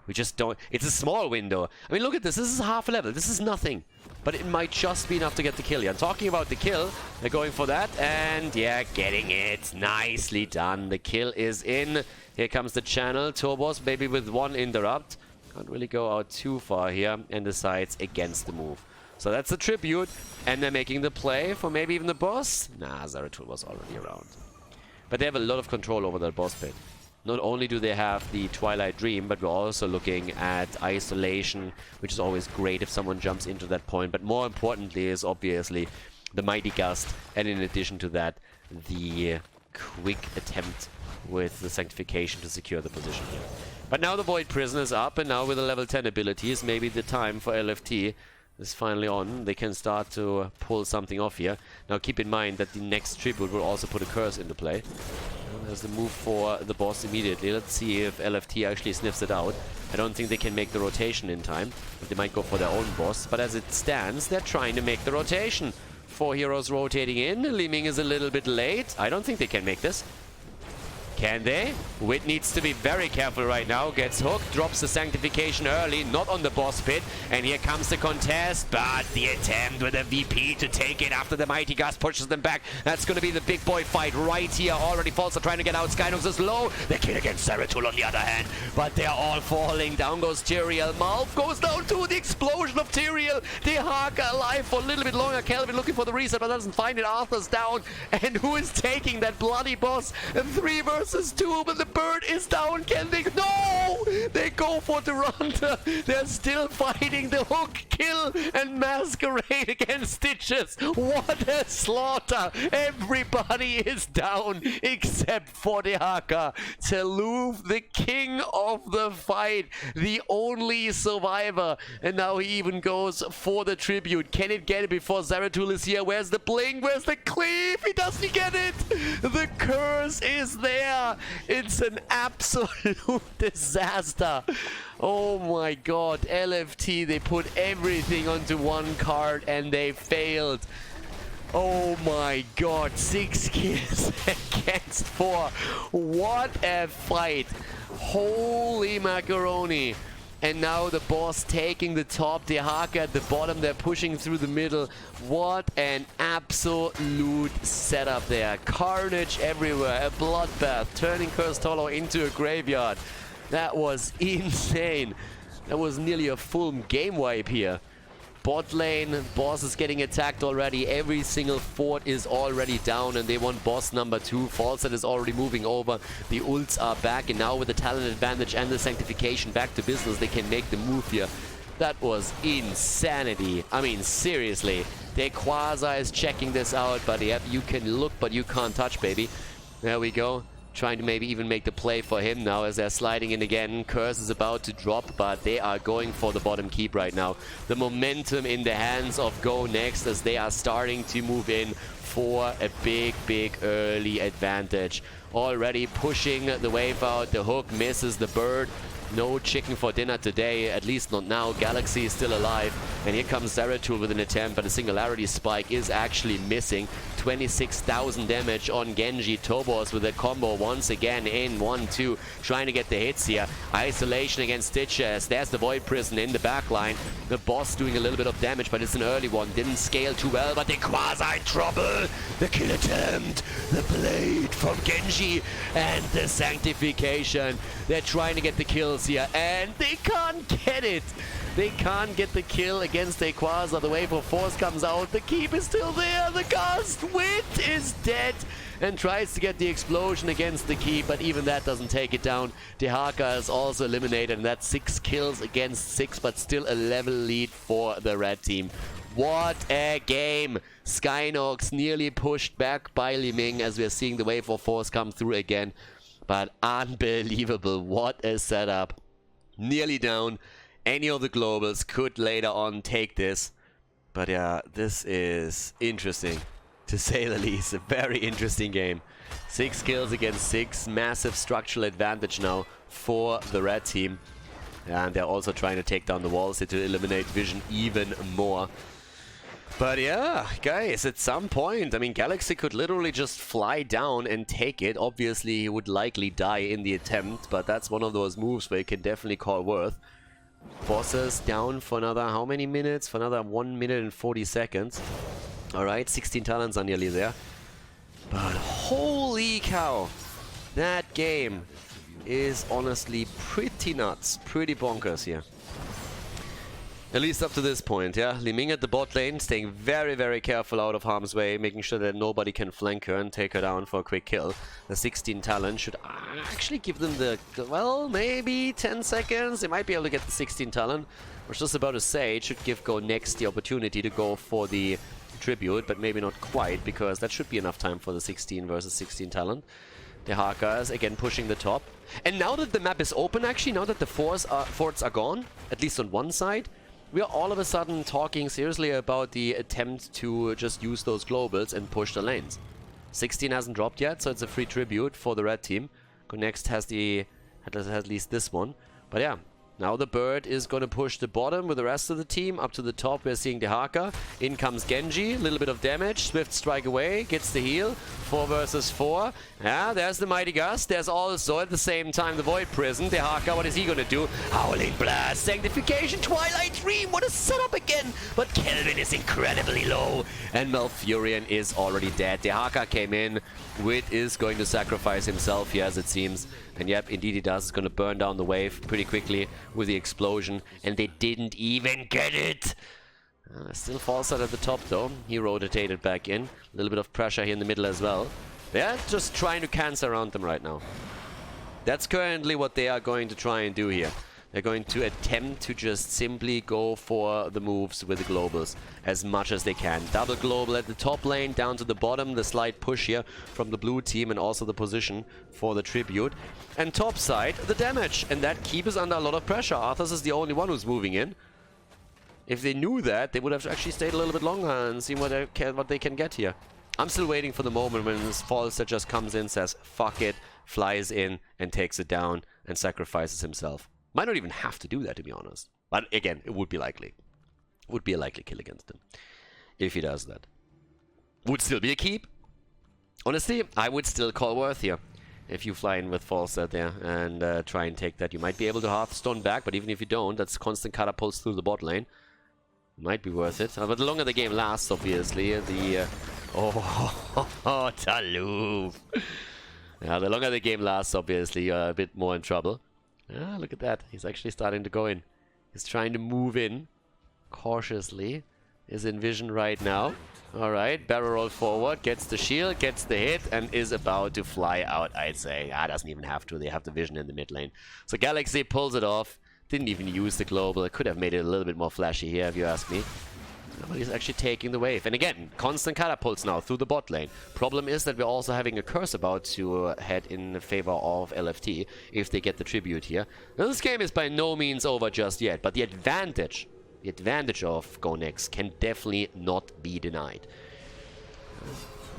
We just don't... It's a small window. I mean, look at this. This is half a level. This is nothing. But it might just be enough to get the kill. I'm talking about the kill. They're going for that. And yeah, getting it. Nicely done. The kill is in. Here comes the channel. Turbos, maybe with one interrupt. Can't really go out too far here. And decides against the move. So that's the Tribute, and they're making the play for maybe even the boss. Nah, Zeratul was already around. But they have a lot of control over that boss pit. Not only do they have the Twilight Dream, but we're also looking at Isolation, which is always great if someone jumps into that point. But more importantly is obviously the Mighty Gust, and in addition to that, the quick attempt with the Sanctification to secure the position here. But now the Void Prison is up, and now with the level 10 abilities, maybe the time for LFT is finally on. They can start to pull something off here. Now keep in mind that the next Tribute will also put a curse into play. There's the move for the boss immediately. Let's see if LFT actually sniffs it out. I don't think they can make the rotation in time, but they might go for their own boss. But as it stands, they're trying to make the rotation. 4 heroes rotating in. Li-Ming is a little bit late. I don't think they can make this. Can they? Wit needs to be very careful right now. Gets hooked, drops the Sanctification early, not on the boss pit. And here comes the contest, but the attempt with a VP to take it after the Mighty Gust pushes them back. That's going to be the big boy fight right here. Already Falsa trying to get out. Skynox is low. The kill against Zeratul on the other hand. But they're all falling. Down goes Tyrael. Malf goes down to the explosion of Tyrael. The Haka alive for a little bit longer. Kelvin looking for the reset, but doesn't find it. Arthur's down. And who is taking that bloody boss? And 3 versus 2, but the bird is down. Can they? No! They go for Duranta. They're still fighting the hook, kill, and masquerade against Stitches. What a slaughter! Everybody is down except for the Haka. Teluf, the king of the fight, the only survivor. And now he even goes for the Tribute. Can it get it before Zeratul is here? Where's the blink? Where's the cleave? He doesn't get it. The curse is there. It's an absolute disaster. Oh my god, LFT, they put everything onto one card and they failed. Oh my god, 6 kills against 4. What a fight. Holy macaroni. And now the boss taking the top, the Haka at the bottom, they're pushing through the middle. What an absolute setup there. Carnage everywhere, a bloodbath, turning Cursed Hollow into a graveyard. That was insane. That was nearly a full game wipe here. Bot lane, boss is getting attacked already. Every single fort is already down and they want boss number 2. Falset is already moving over. The ults are back, and now with the talent advantage and the Sanctification back to business, they can make the move here. That was insanity. I mean, seriously. Quasar is checking this out, but yep, you can look, but you can't touch, baby. There we go. Trying to maybe even make the play for him now as they're sliding in again. Curse is about to drop, but they are going for the bottom keep right now. The momentum in the hands of Go Next as they are starting to move in for a big early advantage. Already pushing the wave out. The hook misses the bird. No chicken for dinner today, at least not now. Galaxy is still alive. And here comes Zeratul with an attempt, but a Singularity Spike is actually missing. 26,000 damage on Genji. Tobos with a combo once again in 1-2. Trying to get the hits here. Isolation against Stitches. There's the Void Prison in the back line. The boss doing a little bit of damage, but it's an early one. Didn't scale too well, but the Quasi trouble. The kill attempt. The blade from Genji. And the Sanctification. They're trying to get the kills here, and they can't get it. They can't get the kill against Quasar. The wave of force comes out. The keep is still there. The Gust Wit is dead and tries to get the explosion against the keep, but even that doesn't take it down. Haka is also eliminated, and that's 6 kills against 6, but still a level lead for the red team. What a game! Skynox nearly pushed back by Liming as we are seeing the wave of force come through again. But unbelievable, what a setup. Nearly down. Any of the globals could later on take this. But yeah, this is interesting, to say the least. A very interesting game. 6 kills against 6. Massive structural advantage now for the red team. And they're also trying to take down the walls here to eliminate Vision even more. But yeah, guys, at some point, I mean, Galaxy could literally just fly down and take it. Obviously, he would likely die in the attempt, but that's one of those moves where you can definitely call worth. Bosses down for another, how many minutes? For another 1 minute and 40 seconds. Alright, 16 talents are nearly there. But holy cow, that game is honestly pretty nuts, pretty bonkers here. At least up to this point, yeah. Liming at the bot lane, staying very, very careful out of harm's way, making sure that nobody can flank her and take her down for a quick kill. The 16 talent should actually give them the, well, maybe 10 seconds. They might be able to get the 16 talent. I was just about to say, it should give Go Next the opportunity to go for the tribute, but maybe not quite, because that should be enough time for the 16 versus 16 talent. The Hakas again pushing the top. And now that the map is open, actually, now that the forts are gone, at least on one side, we are all of a sudden talking seriously about the attempt to just use those globals and push the lanes. 16 hasn't dropped yet, so it's a free tribute for the red team. Go Next has at least this one. But yeah, now the bird is going to push the bottom with the rest of the team. Up to the top, we're seeing the Haka. In comes Genji, a little bit of damage. Swift strike away, gets the heal. 4 versus 4. Yeah, there's the Mighty Gust. There's also, at the same time, the Void Prison. The Haka, what is he going to do? Howling Blast, Sanctification, Twilight Dream. What a setup again. But Kelvin is incredibly low. And Malfurion is already dead. The Haka came in. Wit is going to sacrifice himself here, as it seems. And yep, indeed he does. He's going to burn down the wave pretty quickly with the explosion. And they didn't even get it. Still falls out at the top though. He rotated back in. A little bit of pressure here in the middle as well. They're just trying to cancel around them right now. That's currently what they are going to try and do here. They're going to attempt to just simply go for the moves with the globals as much as they can. Double global at the top lane, down to the bottom. The slight push here from the blue team and also the position for the tribute. And top side, the damage. And that keeps under a lot of pressure. Arthas is the only one who's moving in. If they knew that, they would have actually stayed a little bit longer and seen what they can get here. I'm still waiting for the moment when this Falster just comes in, says, fuck it, flies in and takes it down and sacrifices himself. Might not even have to do that, to be honest. But again, it would be likely. Would be a likely kill against him if he does that. Would still be a keep. Honestly, I would still call worth here. If you fly in with Falster there and try and take that, you might be able to Hearthstone back, but even if you don't, that's constant catapults through the bot lane. Might be worth it. But the longer the game lasts, obviously, the... Taloof! Yeah, the longer the game lasts, obviously, you're a bit more in trouble. Ah, look at that. He's actually starting to go in. He's trying to move in cautiously. Is in vision right now. Alright, barrel roll forward, gets the shield, gets the hit, and is about to fly out, I'd say. Doesn't even have to. They have the vision in the mid lane. So Galaxy pulls it off. Didn't even use the global. Could have made it a little bit more flashy here, if you ask me. But he's actually taking the wave. And again, constant catapults now through the bot lane. Problem is that we're also having a curse about to head in favor of LFT if they get the tribute here. Now, this game is by no means over just yet, but the advantage of Go Next can definitely not be denied.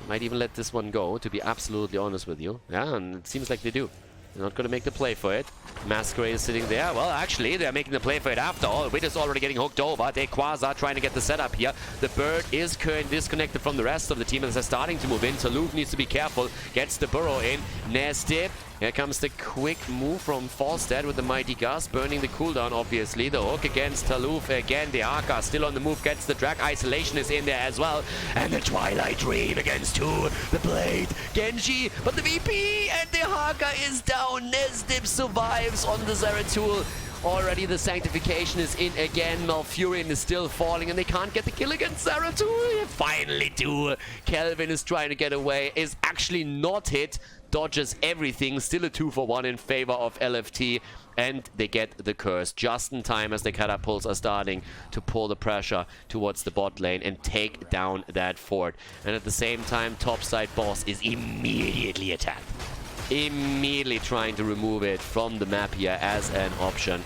Might even let this one go, to be absolutely honest with you. Yeah, and it seems like they do. They're not going to make the play for it. Masquerade is sitting there. Well, actually, they're making the play for it after all. Wit is already getting hooked over. They Quasar trying to get the setup here. The bird is currently disconnected from the rest of the team as they're starting to move in. Taloof needs to be careful. Gets the burrow in. Nasty. Here comes the quick move from Falstad with the Mighty Gust, burning the cooldown, obviously. The hook against Taloof again. The Arca still on the move, gets the drag. Isolation is in there as well. And the Twilight Dream against 2. The Blade, Genji, but the VP and the Haka is down. Nesdip survives on the Zeratul. Already the Sanctification is in again. Malfurion is still falling and they can't get the kill against Zeratul. Finally do. Kelvin is trying to get away, is actually not hit. dodges everything. Still a 2-for-1 in favor of LFT. And they get the curse just in time as the catapults are starting to pull the pressure towards the bot lane and take down that fort. And at the same time, topside boss is immediately attacked. Immediately trying to remove it from the map here as an option.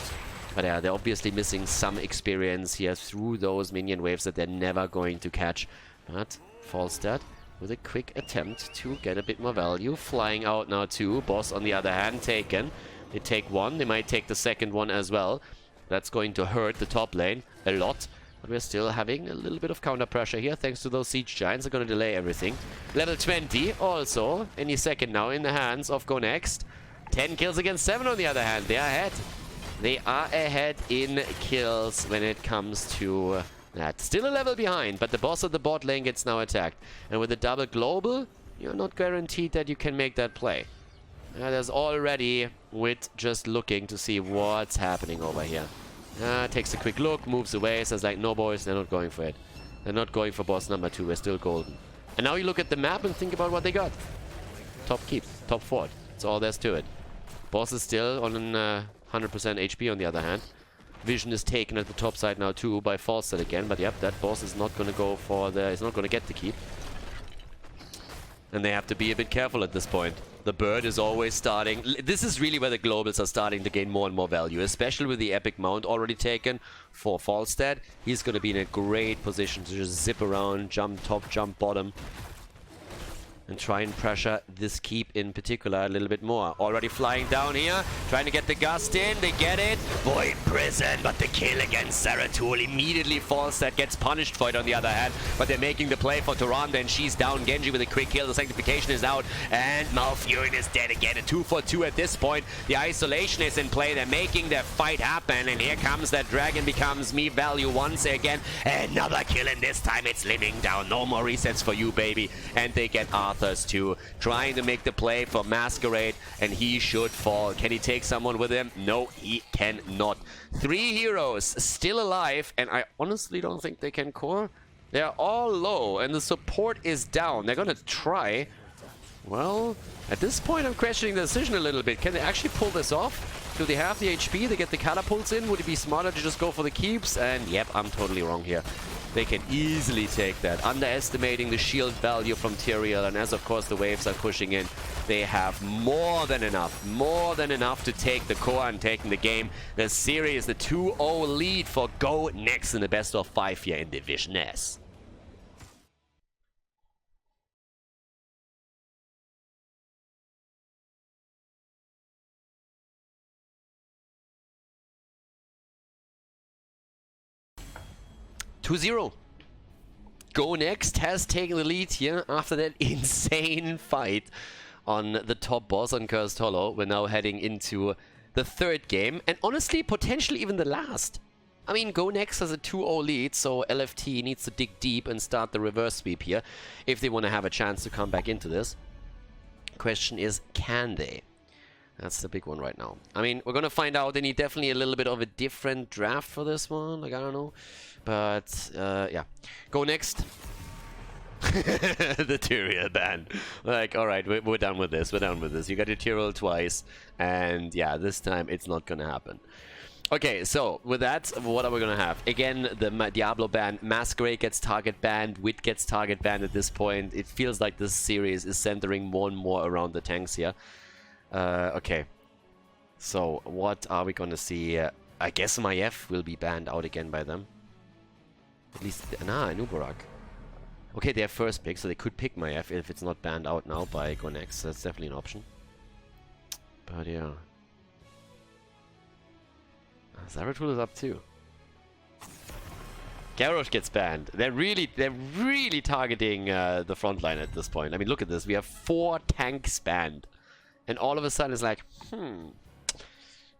But yeah, they're obviously missing some experience here through those minion waves that they're never going to catch. But Falstad with a quick attempt to get a bit more value. Flying out now too. Boss on the other hand taken. They take one. They might take the second one as well. That's going to hurt the top lane a lot. But we're still having a little bit of counter pressure here thanks to those siege giants. They're going to delay everything. Level 20 also any second now in the hands of Go Next. 10 kills against 7 on the other hand. They are ahead. They are ahead in kills when it comes to that. Still a level behind, but the boss of the bot lane gets now attacked. And with a double global, you're not guaranteed that you can make that play. There's already Wit just looking to see what's happening over here. Takes a quick look, moves away, says like, no boys, they're not going for it. They're not going for boss number 2, we're still golden. And now you look at the map and think about what they got. Top keep, top fort, that's all there's to it. Boss is still on 100% HP on the other hand. Vision is taken at the top side now too by Falstad again, but yep, that boss is not going to go for the, is not going to get the keep. And they have to be a bit careful at this point. The bird is always starting. This is really where the globals are starting to gain more and more value, especially with the epic mount already taken for Falstad. He's going to be in a great position to just zip around, jump top, jump bottom, and try and pressure this keep in particular a little bit more. Already flying down here, trying to get the gust in. They get it. Void Prison, but the kill against Zeratul immediately falls. That gets punished for it on the other hand. But they're making the play for Tyrande, and she's down. Genji with a quick kill. The Sanctification is out, and Malfurion is dead again. A 2-for-2 at this point. The isolation is in play. They're making their fight happen, and here comes that dragon becomes me value once again. Another kill, and this time it's living down. No more resets for you, baby. And they get Arthur's too, trying to make the play for Masquerade, and he should fall. Can he take someone with him? No, he cannot. 3 heroes still alive, and I honestly don't think they can core. They're all low, and the support is down. They're gonna try. Well, at this point, I'm questioning the decision a little bit. Can they actually pull this off? Do they have the HP? They get the catapults in? Would it be smarter to just go for the keeps? And yep, I'm totally wrong here. They can easily take that, underestimating the shield value from Tyrael, and as of course the waves are pushing in, they have more than enough to take the core and taking the game. The series, the 2-0 lead for Go Next in the best of 5 here in Division S. Go Next has taken the lead here after that insane fight on the top boss on Cursed Hollow. We're now heading into the 3rd game, and honestly, potentially even the last. I mean, Go Next has a 2-0 lead, so LFT needs to dig deep and start the reverse sweep here if they want to have a chance to come back into this. Question is, can they? That's the big one right now. I mean, we're going to find out. They need definitely a little bit of a different draft for this one. Like, I don't know. But, yeah. Go Next. The Tyrael ban. Like, alright, we're done with this. We're done with this. You got your Tyrael twice. And, yeah, this time it's not going to happen. Okay, so with that, what are we going to have? Again, the Diablo ban. Masquerade gets target banned. Wit gets target banned at this point. It feels like this series is centering more and more around the tanks here. Okay. So, what are we going to see? I guess Maiev will be banned out again by them. At least, nah, Nubarak. Okay, they have first pick, so they could pick Maiev if it's not banned out now by Go Next. That's definitely an option. But yeah. Zeratul is up too. Garrosh gets banned. They're really targeting the front line at this point. I mean, look at this. We have 4 tanks banned. And all of a sudden it's like, Maiev,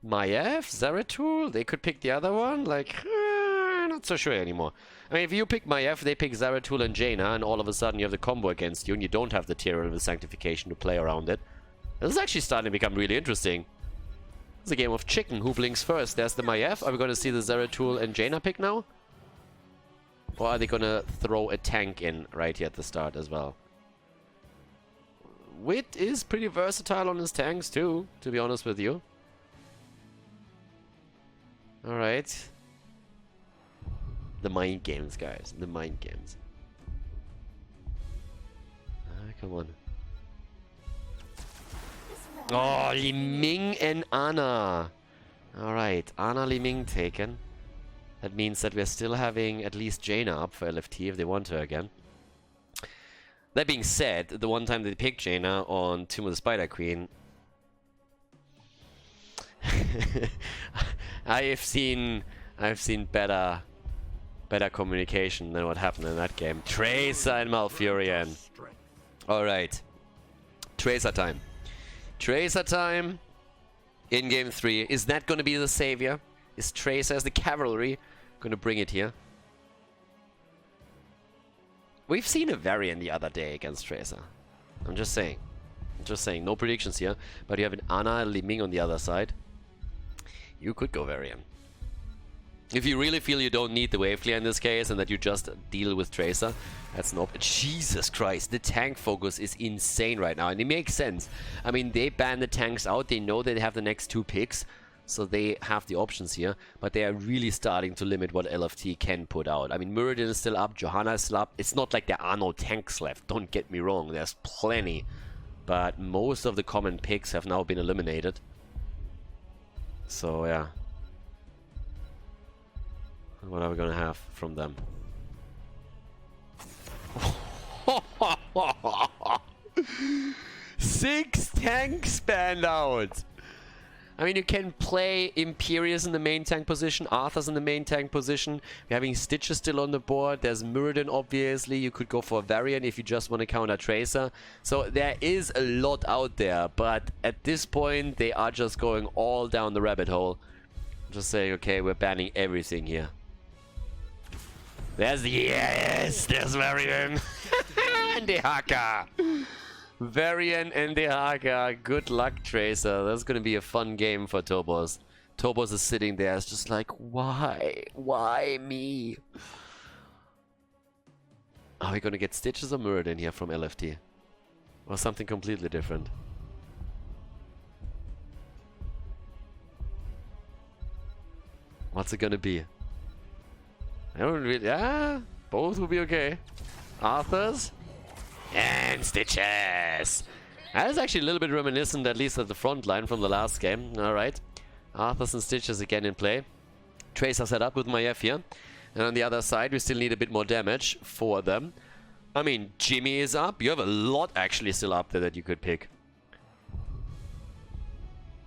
Zeratul, they could pick the other one? Like, not so sure anymore. I mean, if you pick Maiev, they pick Zeratul and Jaina, and all of a sudden you have the combo against you, and you don't have the Tyrael with Sanctification to play around it. This is actually starting to become really interesting. It's a game of chicken. Who blinks first? There's the Maiev. Are we going to see the Zeratul and Jaina pick now? Or are they going to throw a tank in right here at the start as well? Wit is pretty versatile on his tanks too, to be honest with you. Alright. The mind games, guys. The mind games. Ah, come on. Oh, Li Ming and Ana. Alright, Ana, Li Ming taken. That means that we're still having at least Jaina up for LFT if they want her again. That being said, the one time they picked Jaina on Tomb of the Spider Queen, I've seen better communication than what happened in that game. Tracer and Malfurion. Alright. Tracer time. Tracer time in game 3. Is that going to be the savior? Is Tracer as the cavalry going to bring it here? We've seen a Varian the other day against Tracer. I'm just saying. No predictions here. But you have an Ana and Li Ming on the other side. You could go Varian. If you really feel you don't need the wave clear in this case and that you just deal with Tracer, that's an option. Jesus Christ, the tank focus is insane right now, and it makes sense. I mean, they ban the tanks out, they know they have the next 2 picks, so they have the options here, but they are really starting to limit what LFT can put out. I mean, Muradin is still up, Johanna is still up. It's not like there are no tanks left, don't get me wrong, there's plenty. But most of the common picks have now been eliminated. So, yeah. What are we gonna have from them? 6 tanks banned out! I mean, you can play Imperius in the main tank position, Arthur's in the main tank position. We're having Stitches still on the board. There's Muradin, obviously. You could go for Varian if you just want to counter Tracer. So there is a lot out there, but at this point, they are just going all down the rabbit hole. Just saying, okay, we're banning everything here. There's Varian and the Haka. Varian and the Haka. Good luck, Tracer. That's gonna be a fun game for Tobos. Tobos is sitting there. It's just like, why? Why me? Are we gonna get Stitches or Muradin here from LFT? Or something completely different? What's it gonna be? I don't really... Yeah, both will be okay. Arthur's and Stitches. That is actually a little bit reminiscent, at least at the front line from the last game. Alright. Arthur's and Stitches again in play. Tracer set up with Maiev here. And on the other side, we still need a bit more damage for them. I mean, Jimmy is up. You have a lot actually still up there that you could pick.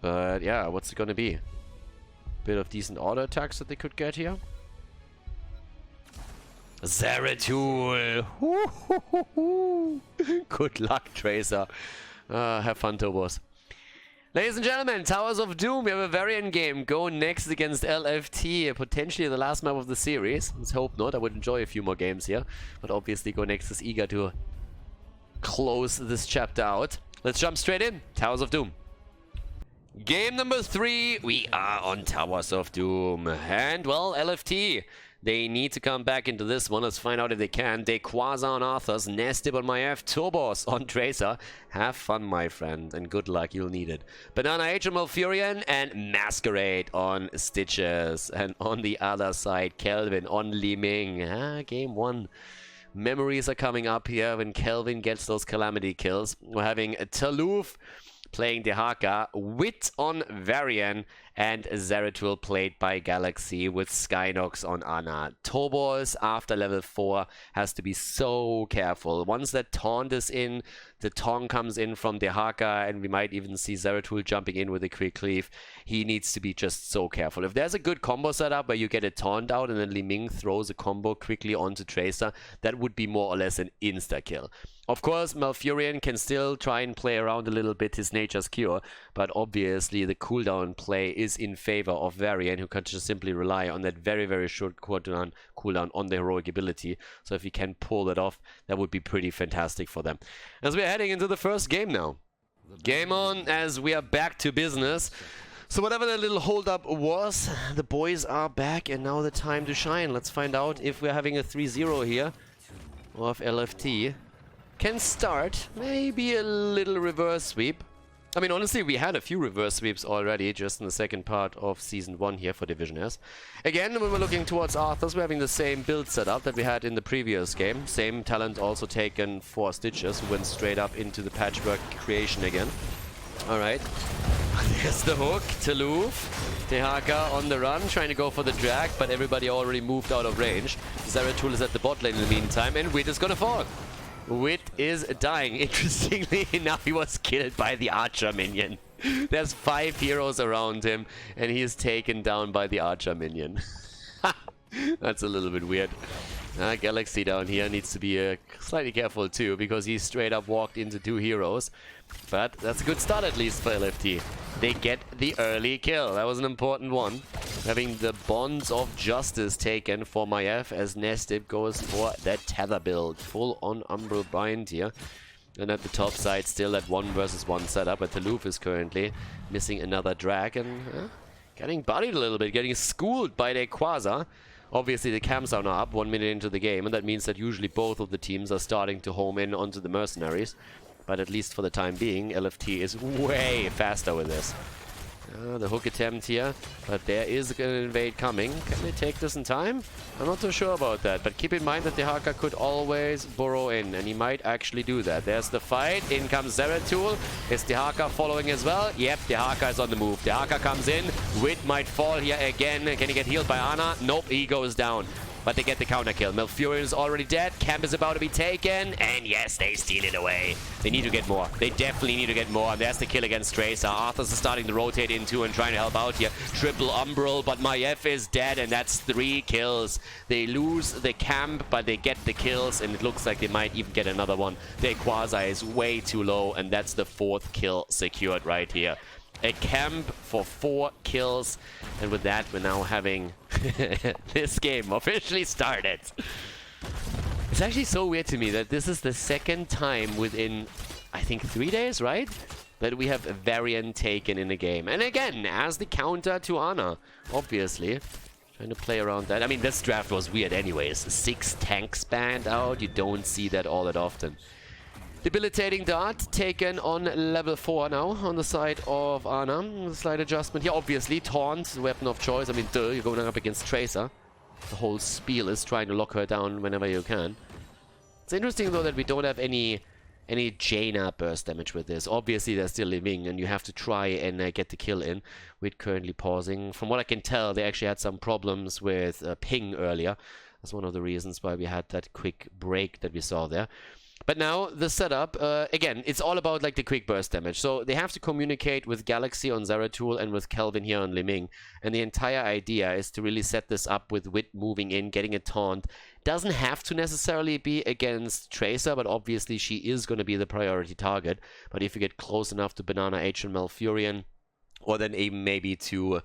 But yeah, what's it gonna be? Bit of decent auto attacks that they could get here. Zeratul! Good luck, Tracer. Have fun, Tobos. Ladies and gentlemen, Towers of Doom. We have a Varian game. Go Next against LFT. Potentially the last map of the series. Let's hope not. I would enjoy a few more games here. But obviously Go Next is eager to close this chapter out. Let's jump straight in. Towers of Doom. Game number 3. We are on Towers of Doom. And, well, LFT. They need to come back into this one. Let's find out if they can. Quasar on Arthur's, Nestib on Maiev, Tobos on Tracer. Have fun, my friend, and good luck. You'll need it. Banana H on Malfurion and Masquerade on Stitches. And on the other side, Kelvin on Li Ming. Game 1. Memories are coming up here when Kelvin gets those Calamity kills. We're having Taluf playing the Haka, Wit on Varian, and Zeratul played by Galaxy with Skynox on Ana. Tobos after level 4 has to be so careful. Once that taunt is in, the taunt comes in from the Haka, and we might even see Zeratul jumping in with a quick cleave. He needs to be just so careful. If there's a good combo setup where you get a taunt out and then Li Ming throws a combo quickly onto Tracer, that would be more or less an insta-kill. Of course, Malfurion can still try and play around a little bit his Nature's Cure, but obviously the cooldown play is in favor of Varian, who can just simply rely on that very, very short cooldown on the heroic ability. So if he can pull that off, that would be pretty fantastic for them. As we are heading into the first game now. Game on, as we are back to business. So whatever that little hold-up was, the boys are back, and now the time to shine. Let's find out if we're having a 3-0 here, or if LFT can start maybe a little reverse sweep. I mean, honestly, we had a few reverse sweeps already just in the second part of Season 1 here for Division S. Again, when we're looking towards Arthurs, we're having the same build setup that we had in the previous game. Same talent also taken for Stitches, who went straight up into the patchwork creation again. Alright. There's the hook, Taluf. Tehaka on the run, trying to go for the drag, but everybody already moved out of range. Zeratul is at the bot lane in the meantime, and Wit is gonna fall. Wit is dying. Interestingly enough, he was killed by the archer minion. There's 5 heroes around him, and he is taken down by the archer minion. That's a little bit weird. Galaxy down here needs to be slightly careful too, because he straight up walked into 2 heroes. But that's a good start at least for LFT. They get the early kill. That was an important one. Having the Bonds of Justice taken for Maiev as Nestip goes for that tether build. Full on Umbral Bind here. And at the top side still that 1 versus 1 setup. But Taluf is currently missing another drag and getting bodied a little bit. Getting schooled by their Quasar. Obviously the camps are now up 1 minute into the game. And that means that usually both of the teams are starting to home in onto the mercenaries. But at least for the time being, LFT is way faster with this. The hook attempt here, but there is an invade coming. Can they take this in time? I'm not too sure about that, but keep in mind that Tehaka could always burrow in, and he might actually do that. There's the fight. In comes Zeratul. Is Tehaka following as well? Yep, Tehaka is on the move. Tehaka comes in. Wit might fall here again. Can he get healed by Ana? Nope, he goes down. But they get the counter kill. Malfurion is already dead. Camp is about to be taken. And yes, they steal it away. They need to get more. They definitely need to get more. And there's the kill against Tracer. Arthurs is starting to rotate into and trying to help out here. Triple Umbral, but Maiev is dead. And that's 3 kills. They lose the camp, but they get the kills. And it looks like they might even get another one. Their Quasar is way too low. And that's the 4th kill secured right here. A camp for 4 kills, and with that we're now having this game officially started. It's actually so weird to me that this is the 2nd time within, I think, 3 days, right? That we have a Varian taken in the game. And again, as the counter to Ana, obviously. Trying to play around that. I mean, this draft was weird anyways. 6 tanks banned out, you don't see that all that often. Debilitating Dart taken on level 4 now on the side of Ana. Slight adjustment here, obviously. Taunt, weapon of choice. I mean, you're going up against Tracer. The whole spiel is trying to lock her down whenever you can. It's interesting though that we don't have any Jaina burst damage with this. Obviously they're still living and you have to try and get the kill in. We're currently pausing. From what I can tell, they actually had some problems with ping earlier. That's one of the reasons why we had that quick break that we saw there. But now, the setup, again, it's all about like the quick burst damage. So they have to communicate with Galaxy on Zeratul and with Kelvin here on Liming. And the entire idea is to really set this up with Wit moving in, getting a taunt. Doesn't have to necessarily be against Tracer, but obviously she is going to be the priority target. But if you get close enough to Banana H and Malfurion, or then even maybe to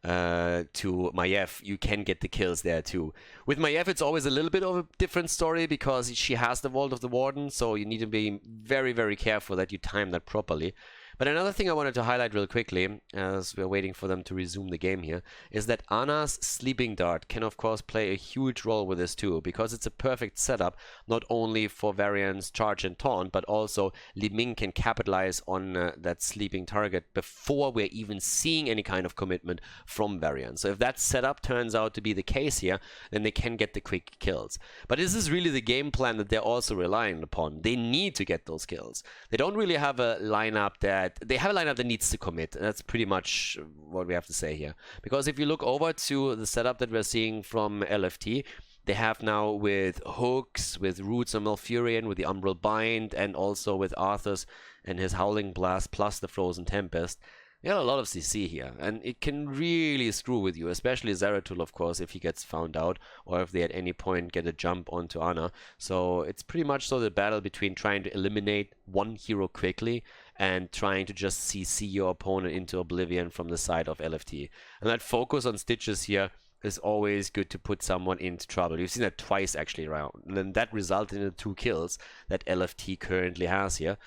Maiev, you can get the kills there too. With Maiev, it's always a little bit of a different story because she has the Vault of the Warden, so you need to be very, very careful that you time that properly. But another thing I wanted to highlight real quickly, as we're waiting for them to resume the game here, is that Ana's Sleeping Dart can of course play a huge role with this too, because it's a perfect setup, not only for Varian's charge and taunt, but also Li Ming can capitalize on that sleeping target before we're even seeing any kind of commitment from Varian. So if that setup turns out to be the case here, then they can get the quick kills. But this is really the game plan that they're also relying upon. They need to get those kills. They don't really have a lineup that they have a lineup that needs to commit. That's pretty much what we have to say here. Because if you look over to the setup that we're seeing from LFT, they have now with hooks, with Roots and Malfurion, with the Umbral Bind, and also with Arthur's and his Howling Blast plus the Frozen Tempest. They got a lot of CC here, and it can really screw with you, especially Zeratul, of course, if he gets found out, or if they at any point get a jump onto Ana. So it's pretty much so the battle between trying to eliminate one hero quickly and trying to just CC your opponent into oblivion from the side of LFT. And that focus on Stitches here is always good to put someone into trouble. You've seen that twice actually around, and then that resulted in the 2 kills that LFT currently has here.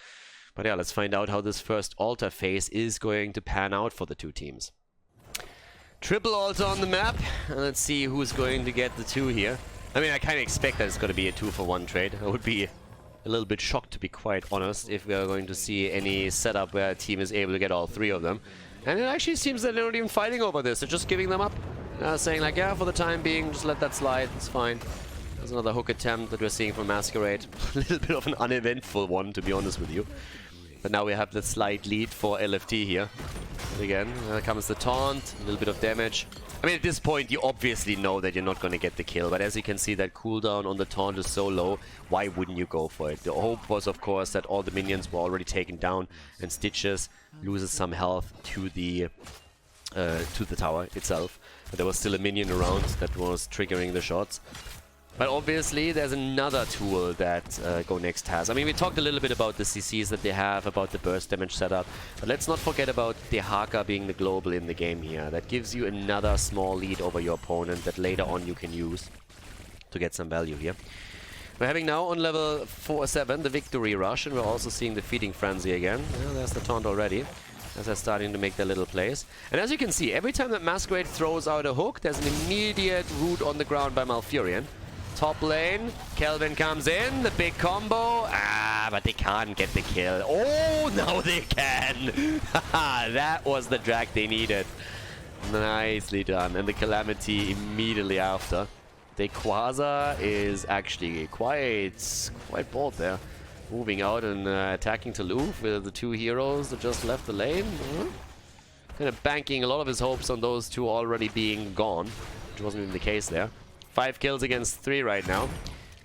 But yeah, let's find out how this first altar phase is going to pan out for the 2 teams. Triple altar on the map, and let's see who's going to get the 2 here. I mean, I kind of expect that it's going to be a 2-for-1 trade. That would be a little bit shocked, to be quite honest, if we are going to see any setup where a team is able to get all 3 of them. And it actually seems that they're not even fighting over this. They're just giving them up. Saying like, yeah, for the time being, just let that slide. It's fine. There's another hook attempt that we're seeing from Masquerade. A little bit of an uneventful one, to be honest with you. But now we have the slight lead for LFT here. And again, there comes the taunt, a little bit of damage. I mean, at this point, you obviously know that you're not going to get the kill. But as you can see, that cooldown on the taunt is so low. Why wouldn't you go for it? The hope was, of course, that all the minions were already taken down. And Stitches loses some health to the tower itself. But there was still a minion around that was triggering the shots. But obviously, there's another tool that Go Next has. I mean, we talked a little bit about the CCs that they have, about the burst damage setup. But let's not forget about Dehaka being the global in the game here. That gives you another small lead over your opponent that later on you can use to get some value here. We're having now on level 4-7 the Victory Rush, and we're also seeing the Feeding Frenzy again. Yeah, there's the taunt already, as they're starting to make their little plays. And as you can see, every time that Masquerade throws out a hook, there's an immediate root on the ground by Malfurion. Top lane, Kelvin comes in, the big combo. But they can't get the kill. Oh, now they can! That was the drag they needed. Nicely done. And the Calamity immediately after. Quasar is actually quite bold there. Moving out and attacking Toulouse with the 2 heroes that just left the lane. Kind of banking a lot of his hopes on those 2 already being gone, which wasn't even the case there. 5 kills against 3 right now.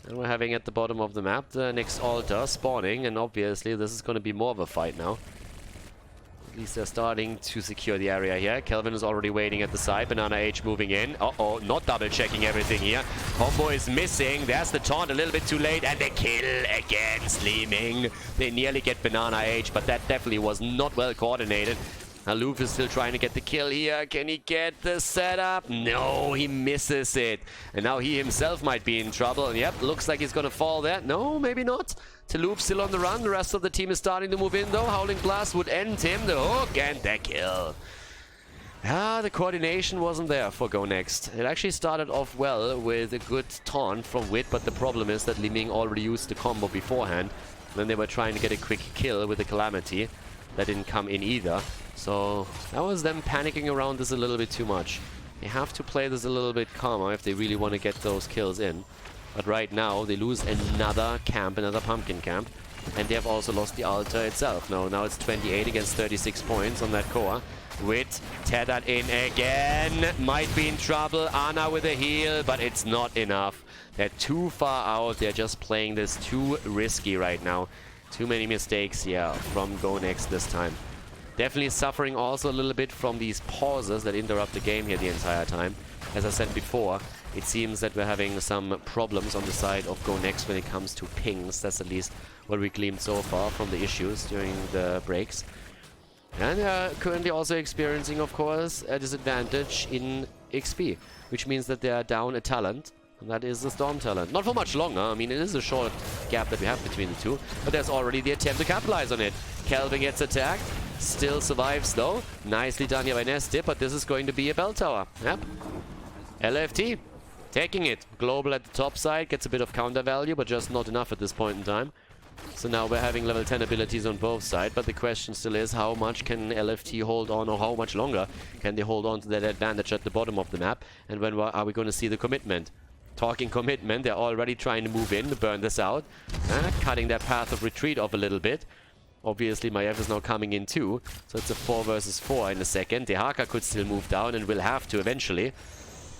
And we're having at the bottom of the map the next altar spawning, and obviously this is going to be more of a fight now. At least they're starting to secure the area here. Kelvin is already waiting at the side. Banana H moving in. Uh-oh, not double checking everything here. Combo is missing. There's the taunt a little bit too late, and the kill against Leeming. They nearly get Banana H, but that definitely was not well coordinated. Aloof is still trying to get the kill here. Can he get the setup? No, he misses it. And now he himself might be in trouble. And yep, looks like he's going to fall there. No, maybe not. Toulouse still on the run. The rest of the team is starting to move in though. Howling Blast would end him. The hook and the kill. The coordination wasn't there for Go Next. It actually started off well with a good taunt from Wit, but the problem is that Li Ming already used the combo beforehand. Then they were trying to get a quick kill with the Calamity. That didn't come in either. So that was them panicking around this a little bit too much. They have to play this a little bit calmer if they really want to get those kills in. But right now they lose another camp, another pumpkin camp. And they have also lost the altar itself. Now it's 28 against 36 points on that core. Wit tethered in again. Might be in trouble. Ana with a heal, but it's not enough. They're too far out. They're just playing this too risky right now. Too many mistakes here from Go Next this time. Definitely suffering also a little bit from these pauses that interrupt the game here the entire time. As I said before, it seems that we're having some problems on the side of Go Next when it comes to pings. That's at least what we gleaned so far from the issues during the breaks. And they're currently also experiencing, of course, a disadvantage in XP, which means that they are down a talent. And that is the Storm talent. Not for much longer. I mean, it is a short gap that we have between the 2. But there's already the attempt to capitalize on it. Kelvin gets attacked. Still survives, though. Nicely done here by Nestip, but this is going to be a bell tower. Yep. LFT taking it. Global at the top side. Gets a bit of counter value, but just not enough at this point in time. So now we're having level 10 abilities on both sides. But the question still is, how much can LFT hold on, or how much longer can they hold on to that advantage at the bottom of the map? And when are we going to see the commitment? Talking commitment, they're already trying to move in to burn this out. Cutting their path of retreat off a little bit. Obviously, Maiev is now coming in too. So it's a 4 versus 4 in a second. Dehaka could still move down and will have to eventually.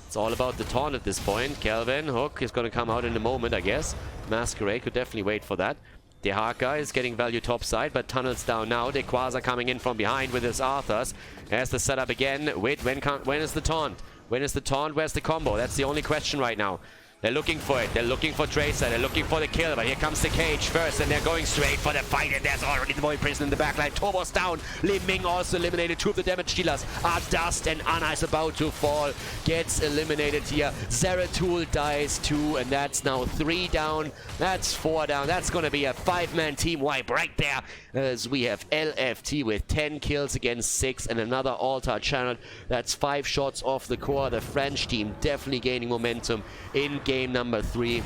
It's all about the taunt at this point. Kelvin, hook is going to come out in a moment, I guess. Masquerade could definitely wait for that. Dehaka is getting value topside, but tunnels down now. Quasar coming in from behind with his Arthurs. There's the setup again. Wait, when is the taunt? When is the taunt? Where's the combo? That's the only question right now. They're looking for it. They're looking for Tracer. They're looking for the kill. But here comes the cage first, and they're going straight for the fight. And there's already the boy prison in the backline. Turbo's down. Li Ming also eliminated 2 of the damage dealers. Dust, and Ana is about to fall. Gets eliminated here. Zeratul dies too, and that's now 3 down. That's 4 down. That's going to be a 5-man team wipe right there. As we have LFT with 10 kills against 6 and another altar channel. That's 5 shots off the core. The French team definitely gaining momentum in game number 3.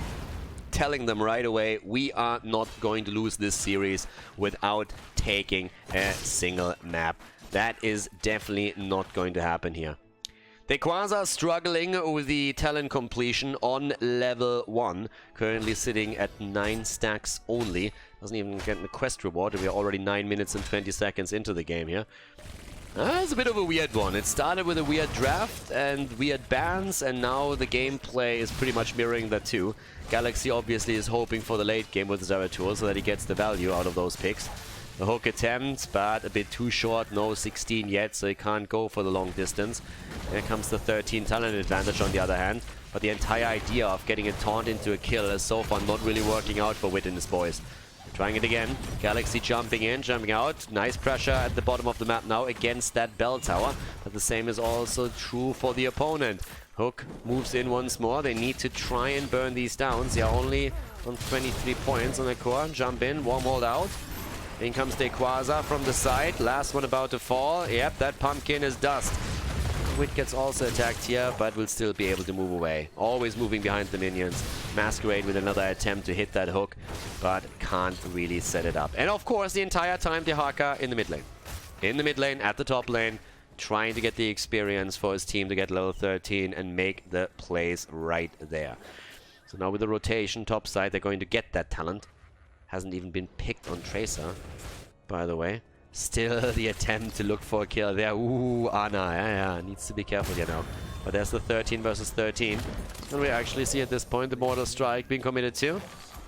telling them right away, we are not going to lose this series without taking a single map. That is definitely not going to happen here. Quasar struggling with the talent completion on level 1. Currently sitting at 9 stacks only. Doesn't even get the quest reward. We're already 9 minutes and 20 seconds into the game here. It's a bit of a weird one. It started with a weird draft and weird bans, and now the gameplay is pretty much mirroring that too. Galaxy obviously is hoping for the late game with Zeratul so that he gets the value out of those picks. The hook attempt, but a bit too short. No 16 yet, so he can't go for the long distance. Here comes the 13 talent advantage on the other hand. But the entire idea of getting a taunt into a kill is so far not really working out for Wit and his boys. Trying it again. Galaxy jumping in, jumping out. Nice pressure at the bottom of the map now against that bell tower. But the same is also true for the opponent. Hook moves in once more. They need to try and burn these downs. They are only on 23 points on the core. Jump in, warm hold out. In comes Quasar from the side. Last one about to fall. Yep, that pumpkin is dust. Wit gets also attacked here, but will still be able to move away. Always moving behind the minions. Masquerade with another attempt to hit that hook, but can't really set it up. And of course, the entire time, Dehaka in the mid lane. In the mid lane, at the top lane, trying to get the experience for his team to get level 13 and make the plays right there. So now with the rotation top side, they're going to get that talent. Hasn't even been picked on Tracer, by the way. Still the attempt to look for a kill there. Ooh, Ana, yeah, needs to be careful here now. But there's the 13 versus 13. And we actually see at this point the mortal strike being committed to.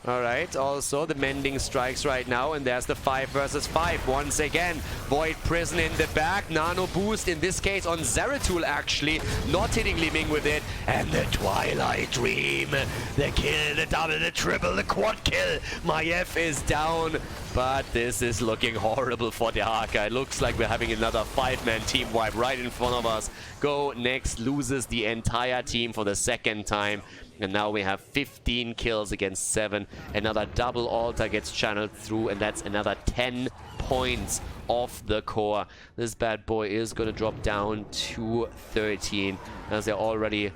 Alright, also the mending strikes right now, and there's the 5 versus 5 once again. Void Prison in the back, nano boost in this case on Zeratul actually, not hitting Li Ming with it. And the Twilight Dream, the kill, the double, the triple, the quad kill. Maiev is down, but this is looking horrible for Dehaka. It looks like we're having another 5-man team wipe right in front of us. Go Next loses the entire team for the second time. And now we have 15 kills against 7. Another double altar gets channeled through, and that's another 10 points off the core. This bad boy is going to drop down to 13 as they're already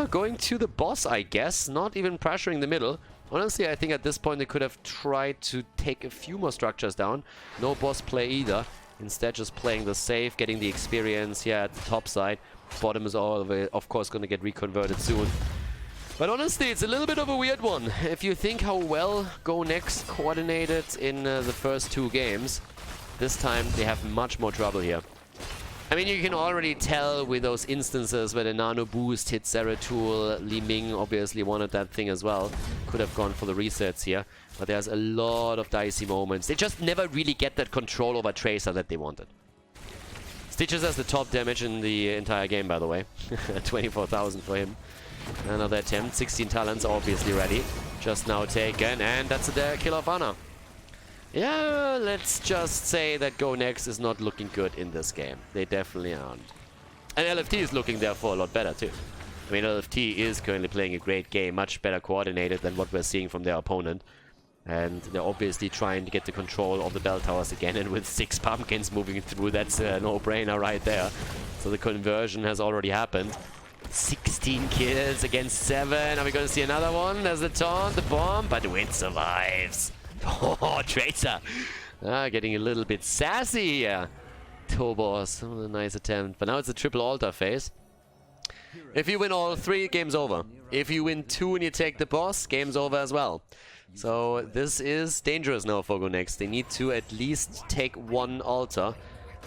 going to the boss, I guess. Not even pressuring the middle. Honestly, I think at this point they could have tried to take a few more structures down. No boss play either. Instead, just playing the safe, getting the experience here at the top side. Bottom is of course going to get reconverted soon. But honestly, it's a little bit of a weird one. If you think how well Go Next coordinated in the first 2 games, this time they have much more trouble here. I mean, you can already tell with those instances where the nano boost hit Zeratul. Li Ming obviously wanted that thing as well. Could have gone for the resets here. But there's a lot of dicey moments. They just never really get that control over Tracer that they wanted. Stitches has the top damage in the entire game, by the way. 24,000 for him. Another attempt, 16 talents obviously ready. Just now taken, and that's a kill of Ana. Yeah, let's just say that Go Next is not looking good in this game. They definitely aren't. And LFT is looking therefore a lot better too. I mean, LFT is currently playing a great game, much better coordinated than what we're seeing from their opponent. And they're obviously trying to get the control of the bell towers again, and with 6 pumpkins moving through, that's a no-brainer right there. So the conversion has already happened. 16 kills against 7. Are we going to see another one? There's the taunt, the bomb, but Wit survives. Oh, Tracer. Getting a little bit sassy here. Tobos, a nice attempt. But now it's a triple altar phase. If you win all 3, game's over. If you win 2 and you take the boss, game's over as well. So this is dangerous now for Go Next. They need to at least take 1 altar.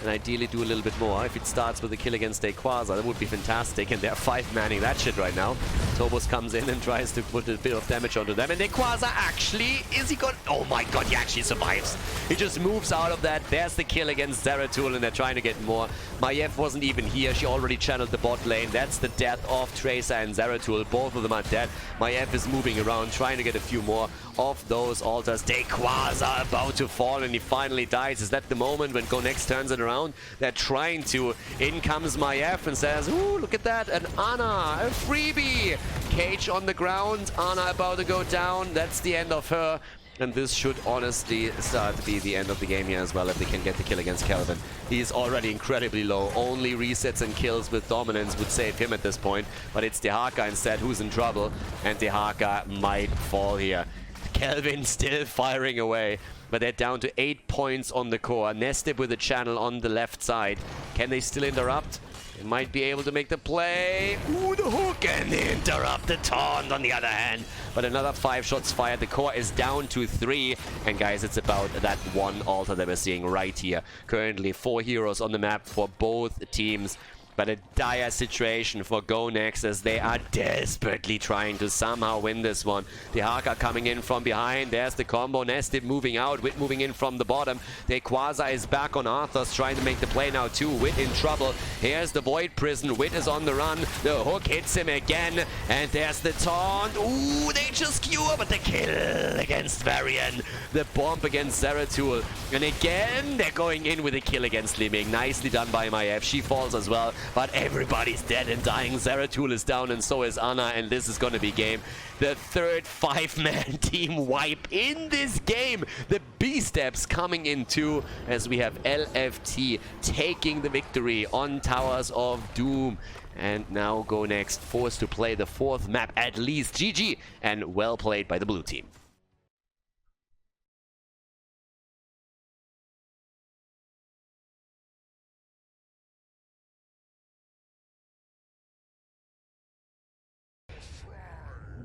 And ideally do a little bit more. If it starts with a kill against Quasar, that would be fantastic. And they're 5-manning that shit right now. Tobos comes in and tries to put a bit of damage onto them. And Quasar actually, is he gone? Oh my god, he actually survives. He just moves out of that. There's the kill against Zeratul, and they're trying to get more. Maiev wasn't even here. She already channeled the bot lane. That's the death of Tracer and Zeratul. Both of them are dead. Maiev is moving around, trying to get a few more of those altars. Quasar about to fall, and he finally dies. Is that the moment when Go Next turns it around? They're trying to. In comes Maiev and says, ooh, look at that, an Ana, a freebie. Cage on the ground, Ana about to go down. That's the end of her. And this should honestly start to be the end of the game here as well if they can get the kill against Kelvin. He is already incredibly low. Only resets and kills with dominance would save him at this point. But it's Dehaka instead who's in trouble. And Dehaka might fall here. Kelvin still firing away. But they're down to 8 points on the core. Nestib with a channel on the left side. Can they still interrupt? They might be able to make the play. Ooh, the hook and the interrupt. The taunt on the other hand. But another 5 shots fired. The core is down to 3. And guys, it's about that one altar that we're seeing right here. Currently 4 heroes on the map for both teams. But a dire situation for Go Next as they are desperately trying to somehow win this one. Dehaka coming in from behind. There's the combo. Nestib moving out. Wit moving in from the bottom. Quasar is back on Arthas trying to make the play now too. Wit in trouble. Here's the Void Prison. Wit is on the run. The hook hits him again. And there's the taunt. Ooh, they just skewer, but the kill against Varian. The bomb against Zeratul. And again, they're going in with a kill against Liming. Nicely done by Maiev. She falls as well. But everybody's dead and dying. Zeratul is down and so is Ana, and this is gonna be game. The third 5-man team wipe in this game. The B-steps coming in too, as we have LFT taking the victory on Towers of Doom. And now Go Next forced to play the 4th map at least. GG, and well played by the blue team.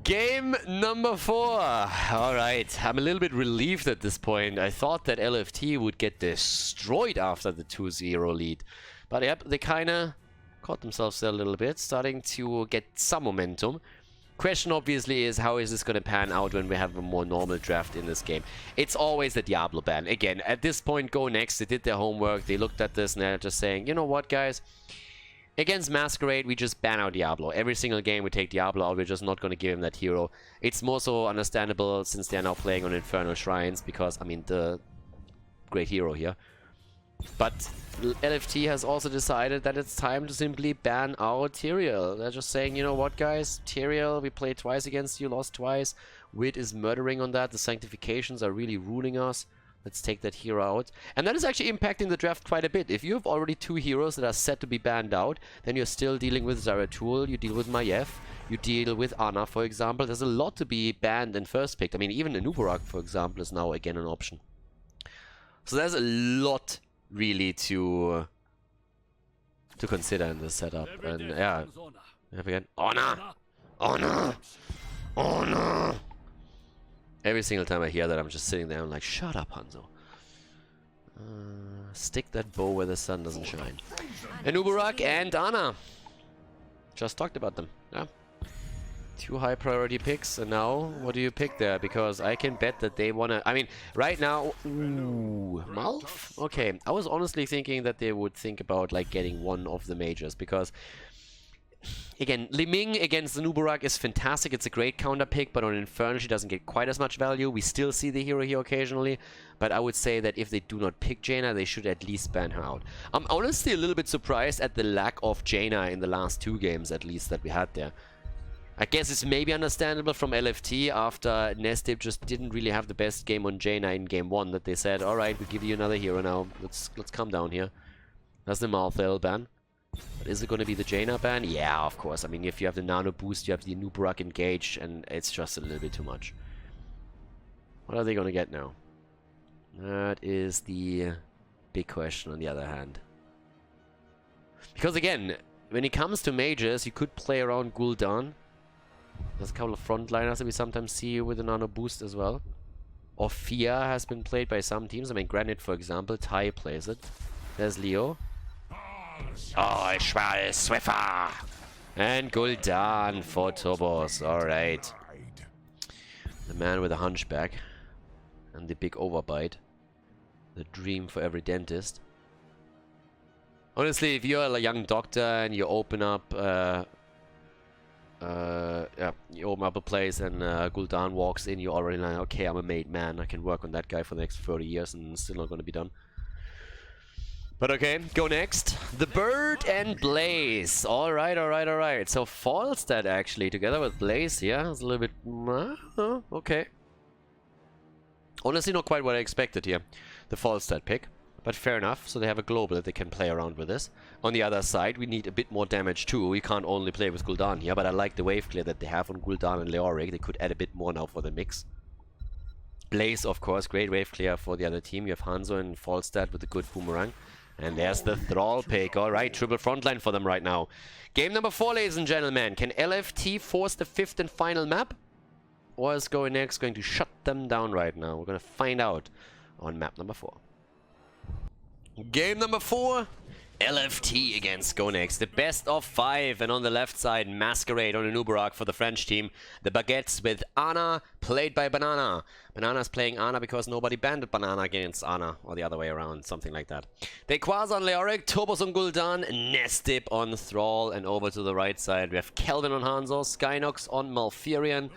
Game number 4. Alright, I'm a little bit relieved at this point. I thought that LFT would get destroyed after the 2-0 lead. But yep, they kinda caught themselves there a little bit, starting to get some momentum. Question obviously is, how is this going to pan out when we have a more normal draft in this game? It's always the Diablo ban. Again, at this point, Go Next, they did their homework, they looked at this and they're just saying, you know what guys? Against Masquerade, we just ban out Diablo. Every single game we take Diablo out, we're just not going to give him that hero. It's more so understandable since they're now playing on Infernal Shrines, because, I mean, the great hero here. But LFT has also decided that it's time to simply ban out Tyrael. They're just saying, you know what guys, Tyrael, we played twice against you, lost twice. Wit is murdering on that, the Sanctifications are really ruling us. Let's take that hero out. And that is actually impacting the draft quite a bit. If you have already 2 heroes that are set to be banned out, then you're still dealing with Zeratul, you deal with Maiev, you deal with Ana, for example. There's a lot to be banned and first picked. I mean, even Anubarak, for example, is now again an option. So there's a lot really to consider in this setup. And yeah, again, Honor! Honor! Honor! Every single time I hear that, I'm just sitting there and like, shut up, Hanzo. Stick that bow where the sun doesn't shine. Anubarak and Ana. Just talked about them. Yeah. 2 high priority picks, and now what do you pick there? Because I can bet that they wanna. I mean, right now, ooh, Malf. Okay, I was honestly thinking that they would think about like getting one of the majors, because again, Liming against the Anubarak is fantastic. It's a great counter pick, but on Infernal she doesn't get quite as much value. We still see the hero here occasionally, but I would say that if they do not pick Jaina, they should at least ban her out. I'm honestly a little bit surprised at the lack of Jaina in the last 2 games, at least, that we had there. I guess it's maybe understandable from LFT after Nestib just didn't really have the best game on Jaina in game 1, that they said, alright, we'll give you another hero now. Let's come down here. That's the Malthael ban. But is it going to be the Jaina ban? Yeah, of course. I mean, if you have the nano boost, you have the Anubarak engaged, and it's just a little bit too much. What are they going to get now? That is the big question on the other hand. Because again, when it comes to majors, you could play around Gul'dan. There's a couple of frontliners that we sometimes see with a nano boost as well. Ophia has been played by some teams. I mean, Granite, for example. Tai plays it. There's Leo. Oh, Ishmael Swiffer! And Gul'dan for Tobos. Alright. The man with a hunchback. And the big overbite. The dream for every dentist. Honestly, if you're a young doctor and you open up you open up a place and Gul'dan walks in, you're already like, okay, I'm a made man. I can work on that guy for the next 30 years and it's still not going to be done. But okay, Go Next. The Bird and Blaze. Alright, alright, alright. So Falstad actually, together with Blaze, yeah, it's a little bit... okay. Honestly, not quite what I expected here. The Falstad pick. But fair enough, so they have a global that they can play around with this. On the other side, we need a bit more damage too. We can't only play with Gul'dan here, but I like the wave clear that they have on Gul'dan and Leoric. They could add a bit more now for the mix. Blaze, of course, great wave clear for the other team. You have Hanzo and Falstad with a good boomerang. And there's the Thrall pick. Alright, triple frontline for them right now. Game number 4, ladies and gentlemen. Can LFT force the 5th and final map? Or is Go Next going to shut them down right now? We're going to find out on map number 4. Game number 4, LFT against Go Next. The best of 5, and on the left side, Masquerade on an Uberak for the French team. The Baguettes with Ana, played by Banana. Banana's playing Ana because nobody banned Banana against Ana, or the other way around, something like that. Dequaz on Leoric, Tobos on Gul'dan, Nestip on Thrall, and over to the right side, we have Kelvin on Hanzo, Skynox on Malfurion,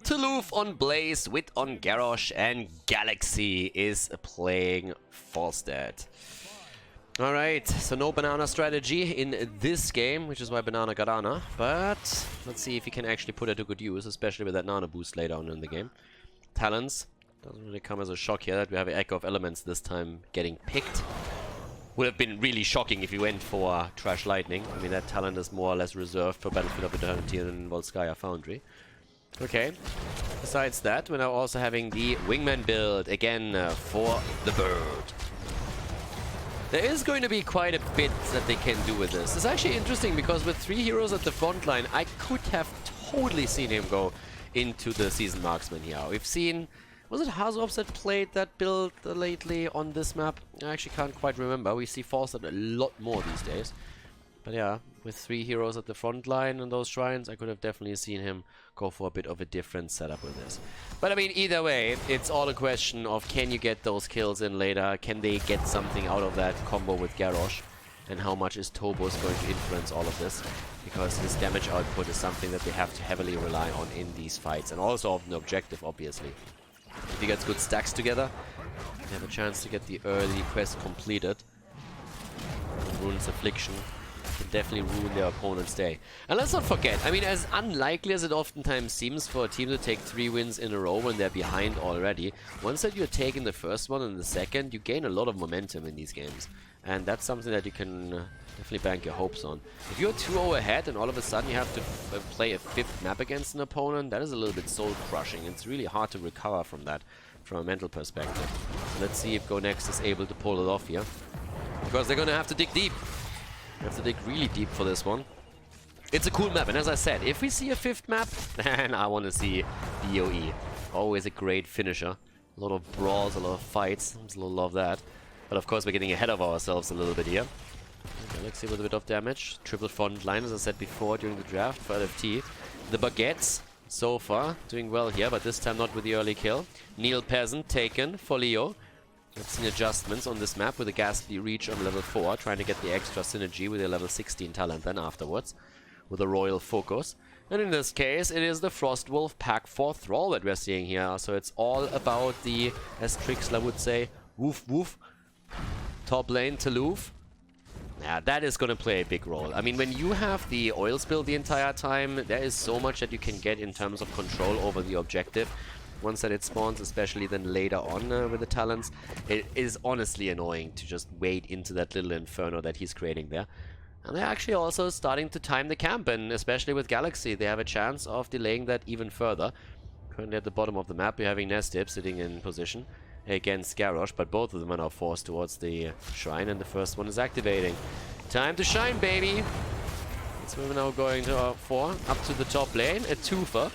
Toulouf on Blaze, Wit on Garrosh, and Galaxy is playing Falstad. Alright, so no Banana strategy in this game, which is why Banana got Ana. But let's see if he can actually put it to good use, especially with that Nano boost later on in the game. Talents, doesn't really come as a shock here that we have an Echo of Elements this time getting picked. Would have been really shocking if he went for Trash Lightning. I mean, that talent is more or less reserved for Battlefield of Eternity and Volskaya Foundry. Okay, besides that, we're now also having the Wingman build again for the bird. There is going to be quite a bit that they can do with this. It's actually interesting because with 3 heroes at the front line, I could have totally seen him go into the Seasoned Marksman here. We've seen, was it Hazops that played that build lately on this map? I actually can't quite remember. We see Falstad a lot more these days. But yeah, with 3 heroes at the front line on those shrines, I could have definitely seen him go for a bit of a different setup with this. But I mean, either way, it's all a question of can you get those kills in later? Can they get something out of that combo with Garrosh? And how much is Tobos going to influence all of this? Because his damage output is something that they have to heavily rely on in these fights. And also of an objective, obviously. If he gets good stacks together, they have a chance to get the early quest completed. Rune's Affliction can definitely ruin their opponent's day. And let's not forget, I mean, as unlikely as it oftentimes seems for a team to take 3 wins in a row when they're behind already, once that you're taking the first one and the second, you gain a lot of momentum in these games. And that's something that you can definitely bank your hopes on. If you're 2-0 ahead and all of a sudden you have to play a 5th map against an opponent, that is a little bit soul-crushing. It's really hard to recover from that, from a mental perspective. So let's see if Go Next is able to pull it off here. Because they're gonna have to dig deep. You have to dig really deep for this one. It's a cool map, and as I said, if we see a 5th map, then I want to see DOE. Always a great finisher. A lot of brawls, a lot of fights. I love that. But of course, we're getting ahead of ourselves a little bit here. Galaxy with a bit of damage. Triple front line, as I said before during the draft for LFT. The Baguettes, so far, doing well here, but this time not with the early kill. Neil Peasant taken for Leo. I've seen adjustments on this map with a Ghastly Reach on level 4, trying to get the extra synergy with a level 16 talent then afterwards, with a Royal Focus. And in this case, it is the Frostwolf pack for Thrall that we're seeing here. So it's all about the, as Trixler would say, woof woof. Top lane, Toulouf. Yeah, that is going to play a big role. I mean, when you have the oil spill the entire time, there is so much that you can get in terms of control over the objective. Once that it spawns, especially then later on with the talents, it is honestly annoying to just wade into that little inferno that he's creating there. And they're actually also starting to time the camp, and especially with Galaxy, they have a chance of delaying that even further. Currently at the bottom of the map, we're having Nestip sitting in position against Garrosh, but both of them are now forced towards the shrine, and the first one is activating. Time to shine, baby! That's what we're now going to for. Up to the top lane, a twofer.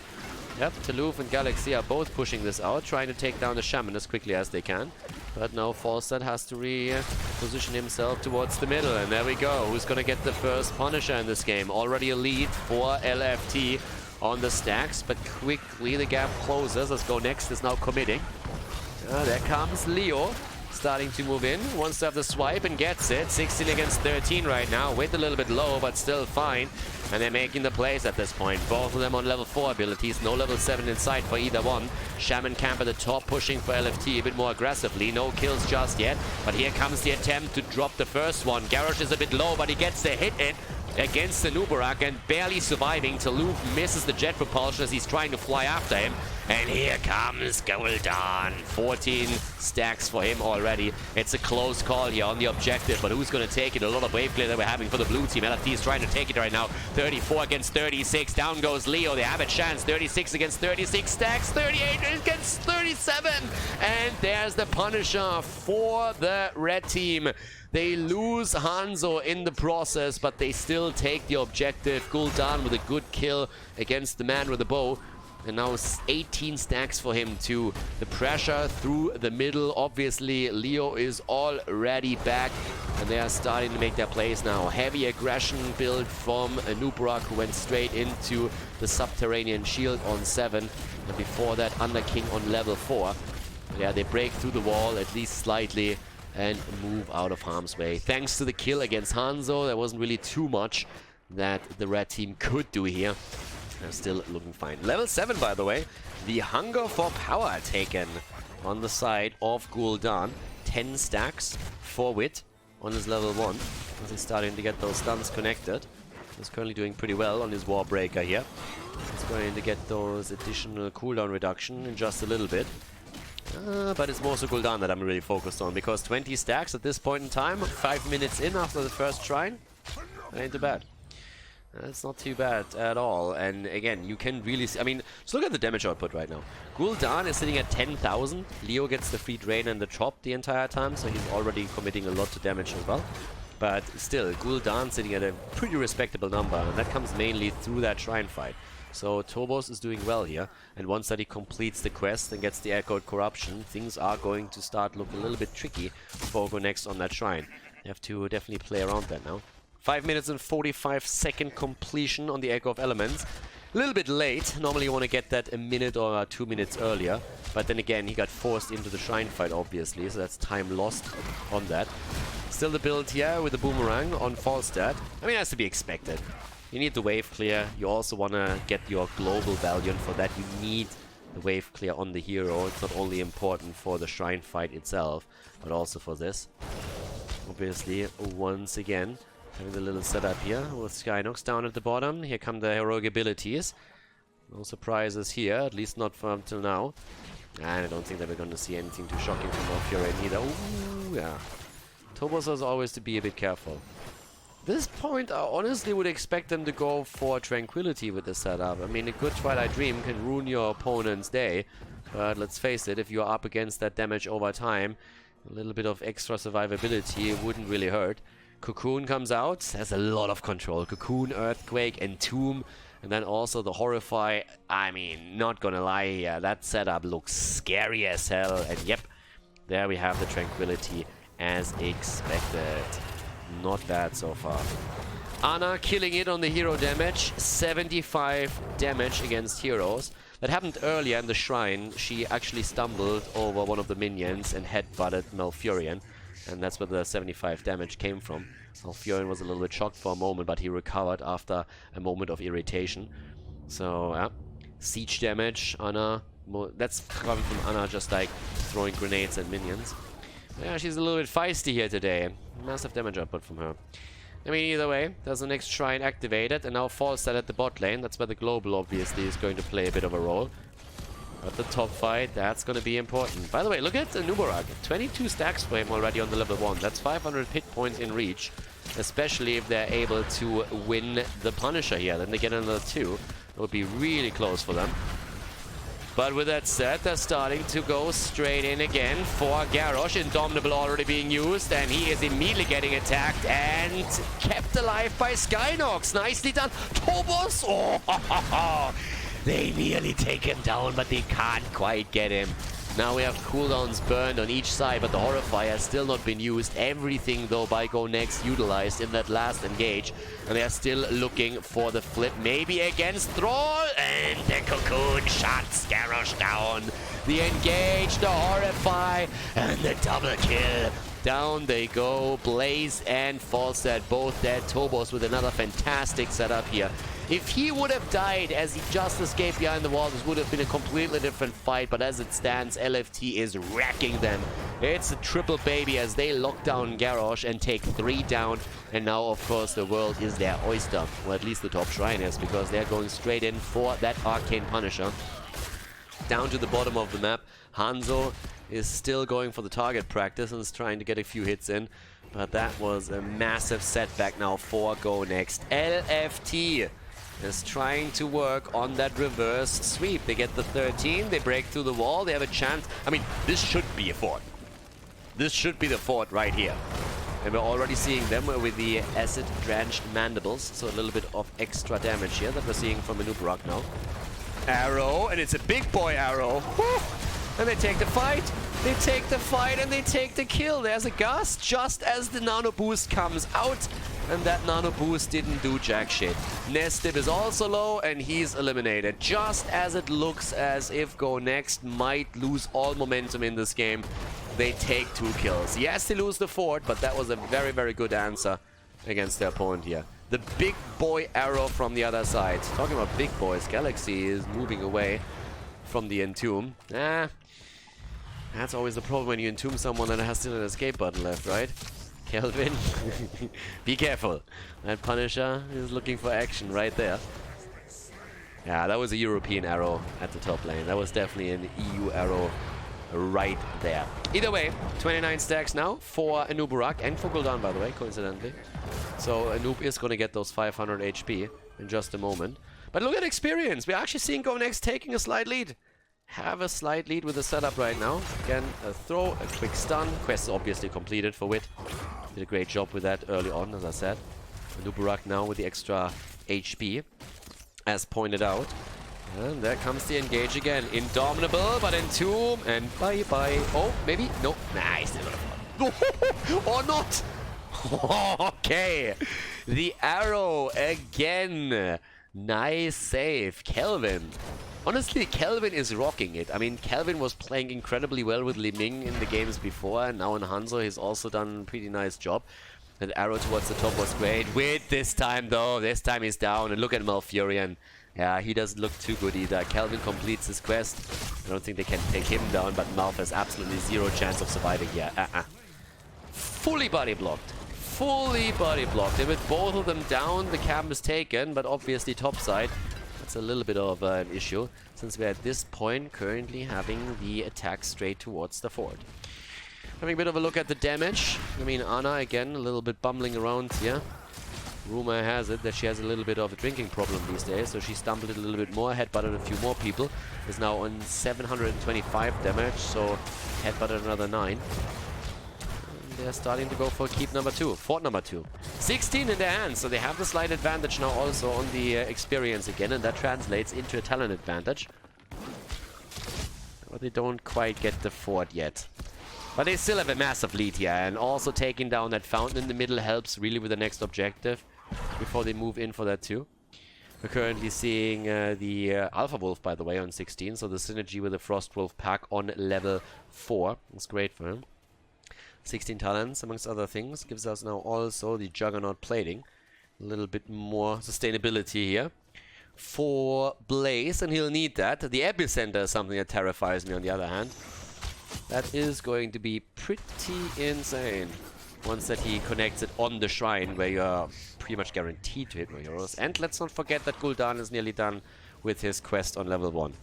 Yep, Toulouf and Galaxy are both pushing this out, trying to take down the Shaman as quickly as they can. But now Falstad has to reposition himself towards the middle, and there we go. Who's going to get the first Punisher in this game? Already a lead for LFT on the stacks, but quickly the gap closes as Go Next is now committing. There comes Leo, starting to move in. Wants to have the swipe and gets it. 16 against 13 right now. Weight a little bit low, but still fine. And they're making the plays at this point. Both of them on level 4 abilities. No level 7 in sight for either one. Shaman Camp at the top, pushing for LFT a bit more aggressively. No kills just yet. But here comes the attempt to drop the first one. Garrosh is a bit low, but he gets the hit in against the Nubarak and barely surviving. Toulouf misses the jet propulsion as he's trying to fly after him. And here comes Khaldor. 14 stacks for him already. It's a close call here on the objective, but who's going to take it? A lot of wave clear that we're having for the blue team. LFT is trying to take it right now. 34 against 36. Down goes Leo. They have a chance. 36 against 36 stacks. 38 against 37. And there's the Punisher for the red team. They lose Hanzo in the process, but they still take the objective. Khaldor with a good kill against the man with the bow. And now 18 stacks for him too. The pressure through the middle. Obviously, Leo is already back. And they are starting to make their plays now. Heavy aggression build from Nubrak, who went straight into the subterranean shield on 7. And before that, Under King on level 4. But yeah, they break through the wall, at least slightly, and move out of harm's way. Thanks to the kill against Hanzo, there wasn't really too much that the red team could do here. They're still looking fine. Level 7, by the way. The Hunger for Power taken on the side of Khaldor. 10 stacks for Wit on his level 1. As he's starting to get those stuns connected. He's currently doing pretty well on his Warbreaker here. He's going to get those additional cooldown reduction in just a little bit. But it's more so Khaldor that I'm really focused on, because 20 stacks at this point in time, 5 minutes in after the first shrine, ain't too bad. That's not too bad at all. And again, you can really see, I mean, just look at the damage output right now. Khaldor is sitting at 10,000. Leo gets the free drain and the chop the entire time, so he's already committing a lot to damage as well. But still, Khaldor sitting at a pretty respectable number, and that comes mainly through that shrine fight. So Tobos is doing well here, and once that he completes the quest and gets the Echoed Corruption, things are going to start look a little bit tricky for Go Next on that shrine. You have to definitely play around that now. 5 minutes and 45-second completion on the Echo of Elements. A little bit late. Normally you want to get that a minute or 2 minutes earlier. But then again, he got forced into the shrine fight, obviously, so that's time lost on that. Still the build here with the Boomerang on Falstad. I mean, it has to be expected. You need the wave clear. You also want to get your global Valiant. For that, you need the wave clear on the hero. It's not only important for the shrine fight itself, but also for this. Obviously, once again, having the little setup here with Skynox down at the bottom. Here come the heroic abilities. No surprises here, at least not for until now. And I don't think that we're going to see anything too shocking from Varian either. Ooh, yeah. Tobos is always to be a bit careful. This point, I honestly would expect them to go for Tranquility with the setup. I mean, a good Twilight Dream can ruin your opponent's day. But let's face it, if you're up against that damage over time, a little bit of extra survivability wouldn't really hurt. Cocoon comes out, has a lot of control. Cocoon, Earthquake, Entomb, and then also the Horrify. I mean, not gonna lie here, that setup looks scary as hell. And yep, there we have the Tranquility as expected. Not bad so far. Ana killing it on the hero damage. 75 damage against heroes. That happened earlier in the shrine. She actually stumbled over one of the minions and headbutted Malfurion. And that's where the 75 damage came from. Malfurion was a little bit shocked for a moment, but he recovered after a moment of irritation. So, yeah. Siege damage, Ana. That's coming from Ana, just like throwing grenades at minions. Yeah, she's a little bit feisty here today. Massive damage output from her. I mean, either way, there's the next shrine activated, and now Falstad at the bot lane. That's where the global, obviously, is going to play a bit of a role. But the top fight, that's going to be important. By the way, look at Nubarak. 22 stacks for him already on the level 1. That's 500 hit points in reach. Especially if they're able to win the Punisher here. Then they get another 2. It would be really close for them. But with that said, they're starting to go straight in again for Garrosh. Indomitable already being used, and he is immediately getting attacked and kept alive by Skynox. Nicely done. Tobos! Oh, they nearly take him down, but they can't quite get him. Now we have cooldowns burned on each side, but the Horrify has still not been used. Everything, though, by Go Next utilized in that last engage. And they are still looking for the flip. Maybe against Thrall. And the Cocoon shuts Garrosh down. The engage, the Horrify, and the double kill. Down they go. Blaze and Falstad both dead. Tobos with another fantastic setup here. If he would have died as he just escaped behind the wall, this would have been a completely different fight. But as it stands, LFT is wrecking them. It's a triple baby as they lock down Garrosh and take 3 down. And now, of course, the world is their oyster. Or at least the top shrine is, because they're going straight in for that Arcane Punisher. down to the bottom of the map. Hanzo is still going for the target practice and is trying to get a few hits in. But that was a massive setback now for Go Next. LFT is trying to work on that reverse sweep. They get the 13, they break through the wall, they have a chance. I mean, this should be a fort. This should be the fort right here. And we're already seeing them with the acid-drenched mandibles. So a little bit of extra damage here that we're seeing from Anubarak now. Arrow, and it's a big boy arrow. Woo! And they take the fight. They take the fight and they take the kill. There's a gust just as the nano boost comes out. And that nano boost didn't do jack shit. Nestib is also low and he's eliminated. Just as it looks as if Go Next might lose all momentum in this game, they take 2 kills. Yes, they lose the fort, but that was a very, very good answer against their opponent here. The big boy arrow from the other side. Talking about big boys, Galaxy is moving away from the entomb. That's always the problem when you entomb someone that has still an escape button left, right? Kelvin, be careful. That Punisher is looking for action right there. Yeah, that was a European arrow at the top lane. That was definitely an EU arrow right there. Either way, 29 stacks now for Anubarak and for Gul'dan, by the way, coincidentally. So Anub is going to get those 500 HP in just a moment. But look at experience. We're actually seeing Go Next taking a slight lead. Have a slight lead with the setup right now. Again, a throw, a quick stun. Quest obviously completed for Wit. Did a great job with that early on, as I said. Anubarak now with the extra HP, as pointed out. And there comes the engage again. Indomitable, but Entomb, and bye-bye. Oh, maybe? No. Nah, he's still gonna fall. Or not! Okay. The arrow again. Nice save. Kelvin. Honestly, Kelvin is rocking it. I mean, Kelvin was playing incredibly well with Li Ming in the games before, and now in Hanzo he's also done a pretty nice job. That arrow towards the top was great. Wait, this time though, this time he's down, and look at Malfurion. Yeah, he doesn't look too good either. Kelvin completes his quest. I don't think they can take him down, but Malf has absolutely zero chance of surviving here. Fully body blocked. Fully body blocked. And with both of them down, the camp is taken, but obviously topside. That's a little bit of an issue, since we're at this point currently having the attack straight towards the fort. Having a bit of a look at the damage. I mean, Ana again a little bit bumbling around here. Rumor has it that she has a little bit of a drinking problem these days, so she stumbled a little bit more, headbutted a few more people. Is now on 725 damage, so headbutted another 9. They're starting to go for keep number 2, fort number 2. 16 in their hands, so they have the slight advantage now also on the experience again, and that translates into a talent advantage. But they don't quite get the fort yet. But they still have a massive lead here, and also taking down that fountain in the middle helps really with the next objective before they move in for that too. We're currently seeing the Alpha Wolf, by the way, on 16, so the synergy with the Frost Wolf pack on level 4 is great for him. 16 talents, amongst other things, gives us now also the Juggernaut plating. A little bit more sustainability here for Blaze, and he'll need that. The Epicenter is something that terrifies me, on the other hand. That is going to be pretty insane once that he connects it on the shrine, where you're pretty much guaranteed to hit more heroes. And let's not forget that Gul'dan is nearly done with his quest on level 1.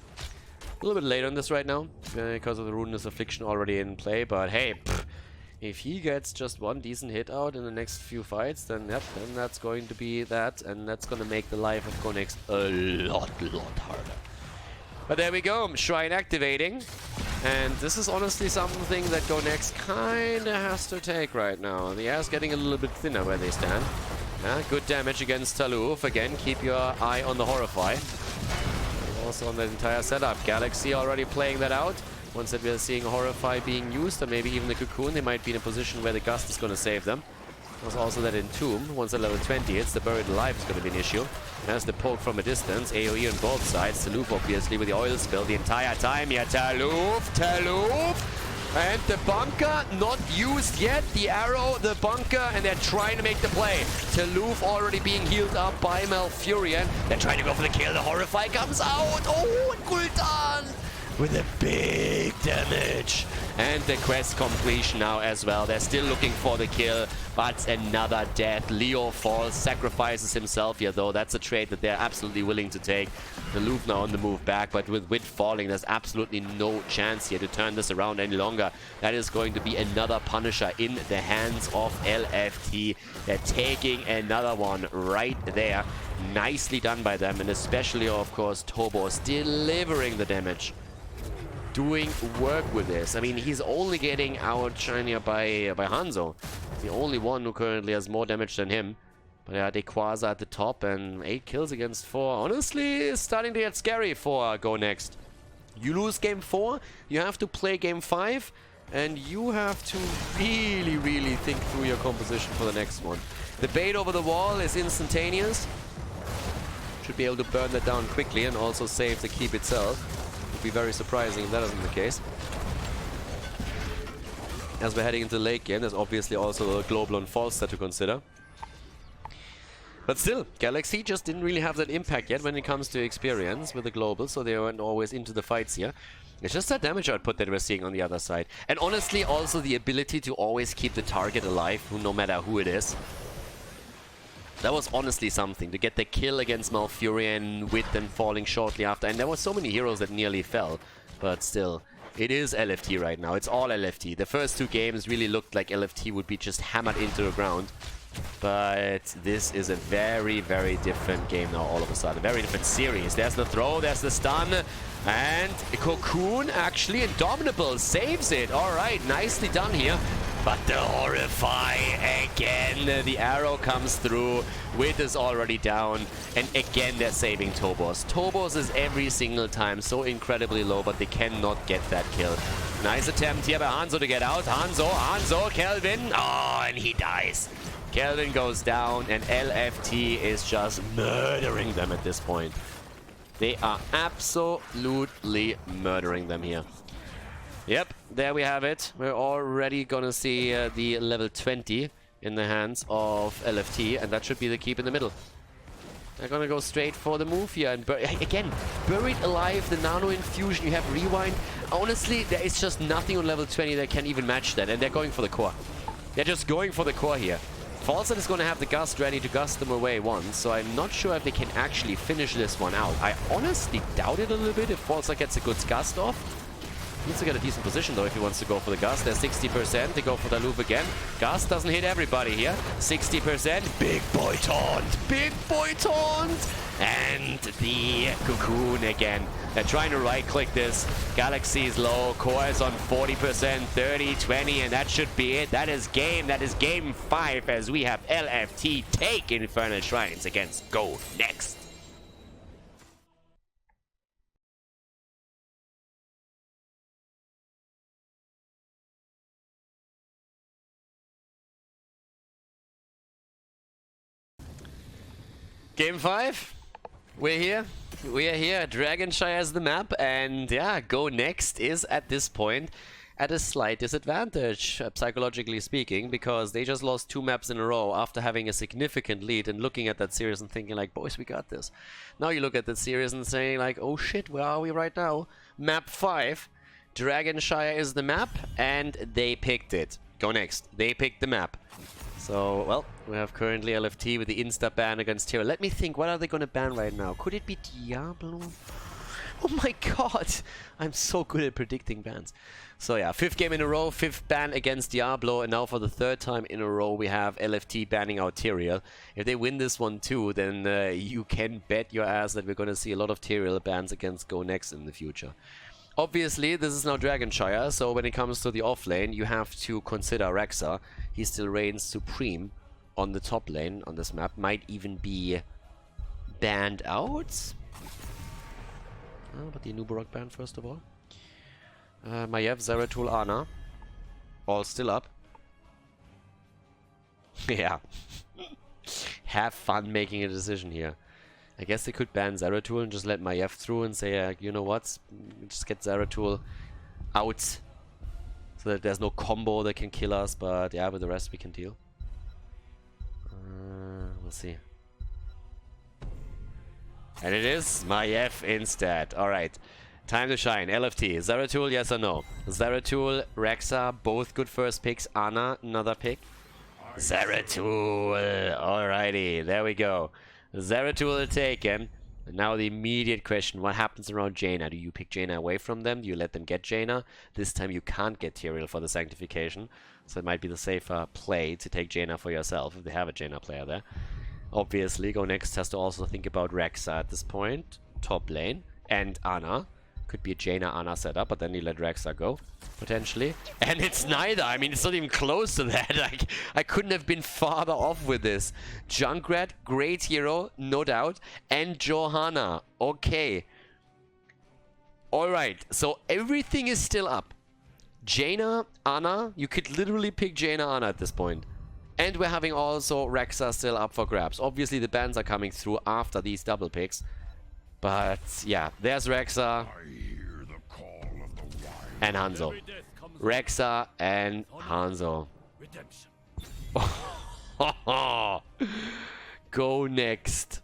A little bit late on this right now, because of the Ruinous Affliction already in play, but hey, if he gets just one decent hit out in the next few fights, then yep, then that's going to be that, and that's going to make the life of Go Next a lot harder. But there we go, Shrine activating. And this is honestly something that Go Next kinda has to take right now. The air's getting a little bit thinner where they stand. Yeah, good damage against Taluf. Again, keep your eye on the Horrify. Also on the entire setup. Galaxy already playing that out. Once that we are seeing Horrify being used, or maybe even the Cocoon, they might be in a position where the Gust is going to save them. There's also that Entomb. Once at level 20 hits, the Buried Alive is going to be an issue. As the poke from a distance, AoE on both sides. Taluf obviously with the oil spill the entire time here. Taluf! And the bunker not used yet. The arrow, the bunker, and they're trying to make the play. Taluf already being healed up by Malfurion. They're trying to go for the kill. The Horrify comes out. Oh, and Gul'dan! with a big damage. And the quest completion now as well. They're still looking for the kill, but another death. Leo falls, sacrifices himself here though. That's a trade that they're absolutely willing to take. The Louvre now on the move back, but with Wit falling, there's absolutely no chance here to turn this around any longer. That is going to be another Punisher in the hands of LFT. They're taking another one right there. Nicely done by them, and especially, of course, Tobos delivering the damage. Doing work with this. I mean, he's only getting outshined here by Hanzo. The only one who currently has more damage than him. But yeah, Dequaza at the top, and 8 kills against 4. Honestly, it's starting to get scary for Go Next. You lose game 4, you have to play game 5, and you have to really, really think through your composition for the next one. The bait over the wall is instantaneous. Should be able to burn that down quickly and also save the keep itself. Would be very surprising if that isn't the case. As we're heading into the late game, there's obviously also a global on Falster to consider. But still, Galaxy just didn't really have that impact yet when it comes to experience with the global, so they weren't always into the fights here. It's just that damage output that we're seeing on the other side. And honestly, also the ability to always keep the target alive, no matter who it is. That was honestly something, to get the kill against Malfurion, Wit then falling shortly after. And there were so many heroes that nearly fell, but still. It is LFT right now, it's all LFT. The first 2 games really looked like LFT would be just hammered into the ground. But this is a very, very different game now all of a sudden. A very different series. There's the throw, there's the stun. And Cocoon, actually, Indomitable saves it. Alright, nicely done here. But the Horrify again. The arrow comes through. Wit is already down. And again, they're saving Tobos. Tobos is every single time so incredibly low, but they cannot get that kill. Nice attempt here by Hanzo to get out. Hanzo, Kelvin. Oh, and he dies. Kelvin goes down, and LFT is just murdering them at this point. They are absolutely murdering them here. Yep, there we have it. We're already gonna see the level 20 in the hands of LFT, and that should be the keep in the middle. They're gonna go straight for the move here, and again, buried alive, the nano infusion, you have rewind. Honestly, there is just nothing on level 20 that can even match that, and they're going for the core. They're just going for the core here. Falset is going to have the gust ready to gust them away once, so I'm not sure if they can actually finish this one out. I honestly doubt it a little bit if Falset gets a good gust off. Needs to get a decent position though if he wants to go for the gust. There's 60%. They go for the loop again. Gust doesn't hit everybody here. 60%. Big boy taunt. Big boy taunt. And the Cocoon again. They're trying to right-click this. Galaxy is low. Core is on 40%, 30, 20, and that should be it. That is game 5 as we have LFT take Infernal Shrines against Go Next. Game 5. We're here. We are here. Dragonshire is the map, and yeah, Go Next is at this point at a slight disadvantage, psychologically speaking, because they just lost 2 maps in a row after having a significant lead and looking at that series and thinking like, boys, we got this. Now you look at that series and saying like, oh shit, where are we right now? Map 5. Dragonshire is the map, and they picked it. Go Next. They picked the map. So, well, we have currently LFT with the insta ban against Tyrael. Let me think, what are they going to ban right now? Could it be Diablo? Oh my god! I'm so good at predicting bans. So yeah, 5th game in a row, 5th ban against Diablo, and now for the 3rd time in a row we have LFT banning out Tyrael. If they win this one too, then you can bet your ass that we're going to see a lot of Tyrael bans against Go Next in the future. Obviously, this is now Dragonshire, so when it comes to the off lane, you have to consider Rexa. He still reigns supreme on the top lane on this map. Might even be banned out. But the Nubarok ban first of all. Maiev, Zeratul, Ana. All still up. Yeah. Have fun making a decision here. I guess they could ban Zeratul and just let Maiev through and say, you know what, just get Zeratul out so that there's no combo that can kill us, but yeah, with the rest we can deal. We'll see. And it is Maiev instead. Alright. Time to shine. LFT. Zeratul, yes or no? Zeratul, Rexa, both good first picks. Ana, another pick. Zeratul. Alrighty, there we go. Zeratul taken. And now the immediate question, what happens around Jaina? Do you pick Jaina away from them? Do you let them get Jaina? This time you can't get Tyrael for the Sanctification. So it might be the safer play to take Jaina for yourself if they have a Jaina player there. Obviously, Go Next has to also think about Rexa at this point. Top lane. And Ana. Could be a Jaina Ana setup, but then you let Rexa go, potentially. And it's neither. I mean, it's not even close to that. Like, I couldn't have been farther off with this. Junkrat, great hero, no doubt. And Johanna. Okay. Alright, so everything is still up. Jaina, Ana. You could literally pick Jaina Ana at this point. And we're having also Rexa still up for grabs. Obviously, the bans are coming through after these double picks. But yeah, there's Rexa and Hanzo. Rexa and Hanzo. Go Next.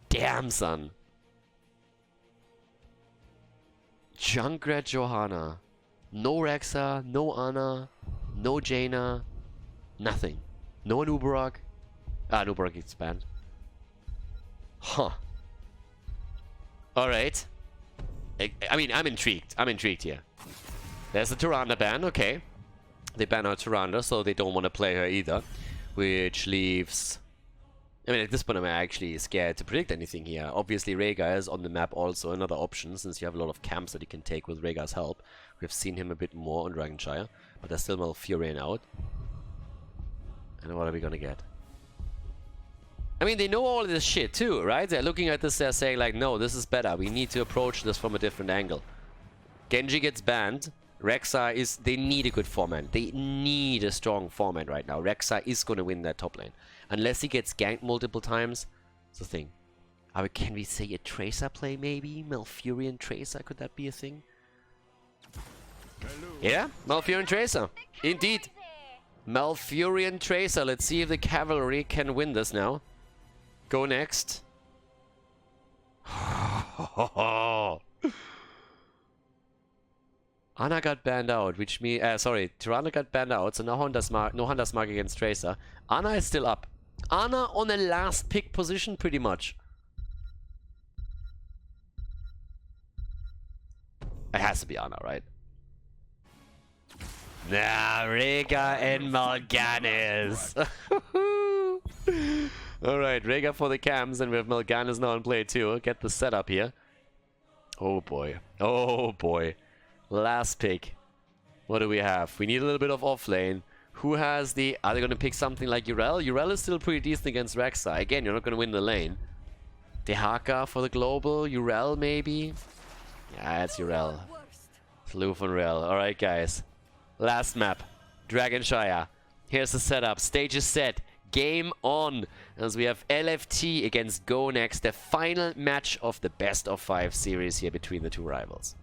Damn, son. Junkrat Johanna. No Rexa, no Ana, no Jaina, nothing. No Nubarak. Nubarak gets banned. Huh. Alright. I mean, I'm intrigued. I'm intrigued here. There's the Tyrande ban, okay. They ban out Tyrande, so they don't want to play her either. Which leaves... I mean, at this point, I'm actually scared to predict anything here. Obviously, Rhaegar is on the map also another option, since you have a lot of camps that you can take with Rhaegar's help. We've seen him a bit more on Dragonshire, but there's still Malfurion out. And what are we gonna get? I mean, they know all of this shit too, right? They're looking at this, they're saying like, no, this is better. We need to approach this from a different angle. Genji gets banned. Rexa is... They need a good foreman. They need a strong foreman right now. Rexa is going to win that top lane. Unless he gets ganked multiple times. It's a thing. Can we say a Tracer play maybe? Malfurion Tracer, could that be a thing? Yeah, Malfurion Tracer. Indeed. Malfurion Tracer. Let's see if the cavalry can win this now. Go Next. Ana got banned out, which means... sorry, Tyrande got banned out, so no Hunter's Mark against Tracer. Ana is still up. Ana on the last pick position, pretty much. It has to be Ana, right? Nah, Rhaegar and Mal'Ganis. Alright, Rhaegar for the cams, and we have Mal'Ganis now in play too. Get the setup here. Oh boy. Oh boy. Last pick. What do we have? We need a little bit of offlane. Who has the... Are they going to pick something like Yrel? Yrel is still pretty decent against Rexa. Again, you're not going to win the lane. Dehaka for the global. Yrel maybe? Yeah, it's Yrel. It's Luf and Rel. Alright, guys. Last map. Dragonshire. Here's the setup. Stage is set. Game on. As we have LFT against Go Next. The final match of the best of 5 series here between the two rivals.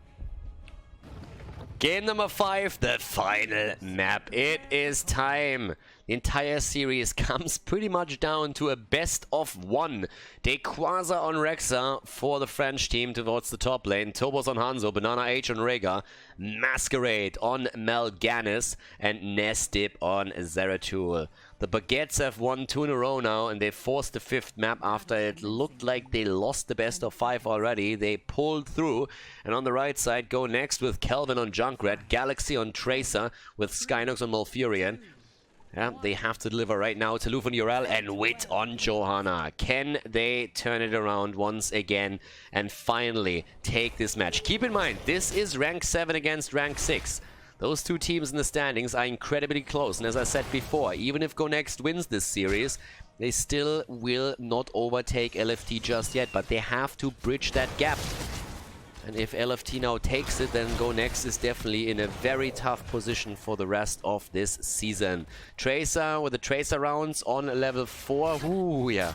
Game number 5, the final map. It is time. The entire series comes pretty much down to a best of 1. Dequaza on Rexa for the French team towards the top lane. Tobos on Hanzo, Banana H on Rhaegar, Masquerade on Mal'Ganis, and Nestip on Zeratul. The Baguettes have won 2 in a row now, and they forced the 5th map after it looked like they lost the best of 5 already. They pulled through, and on the right side, Go Next with Kelvin on Junkrat, Galaxy on Tracer, with Skynox on Malfurion. Yeah, they have to deliver right now to Luf on Yrel and Wit on Johanna. Can they turn it around once again and finally take this match? Keep in mind, this is rank 7 against rank 6. Those two teams in the standings are incredibly close, and as I said before, even if Go Next wins this series, they still will not overtake LFT just yet, but they have to bridge that gap. And if LFT now takes it, then Go Next is definitely in a very tough position for the rest of this season. Tracer with the Tracer rounds on level 4. Ooh, yeah.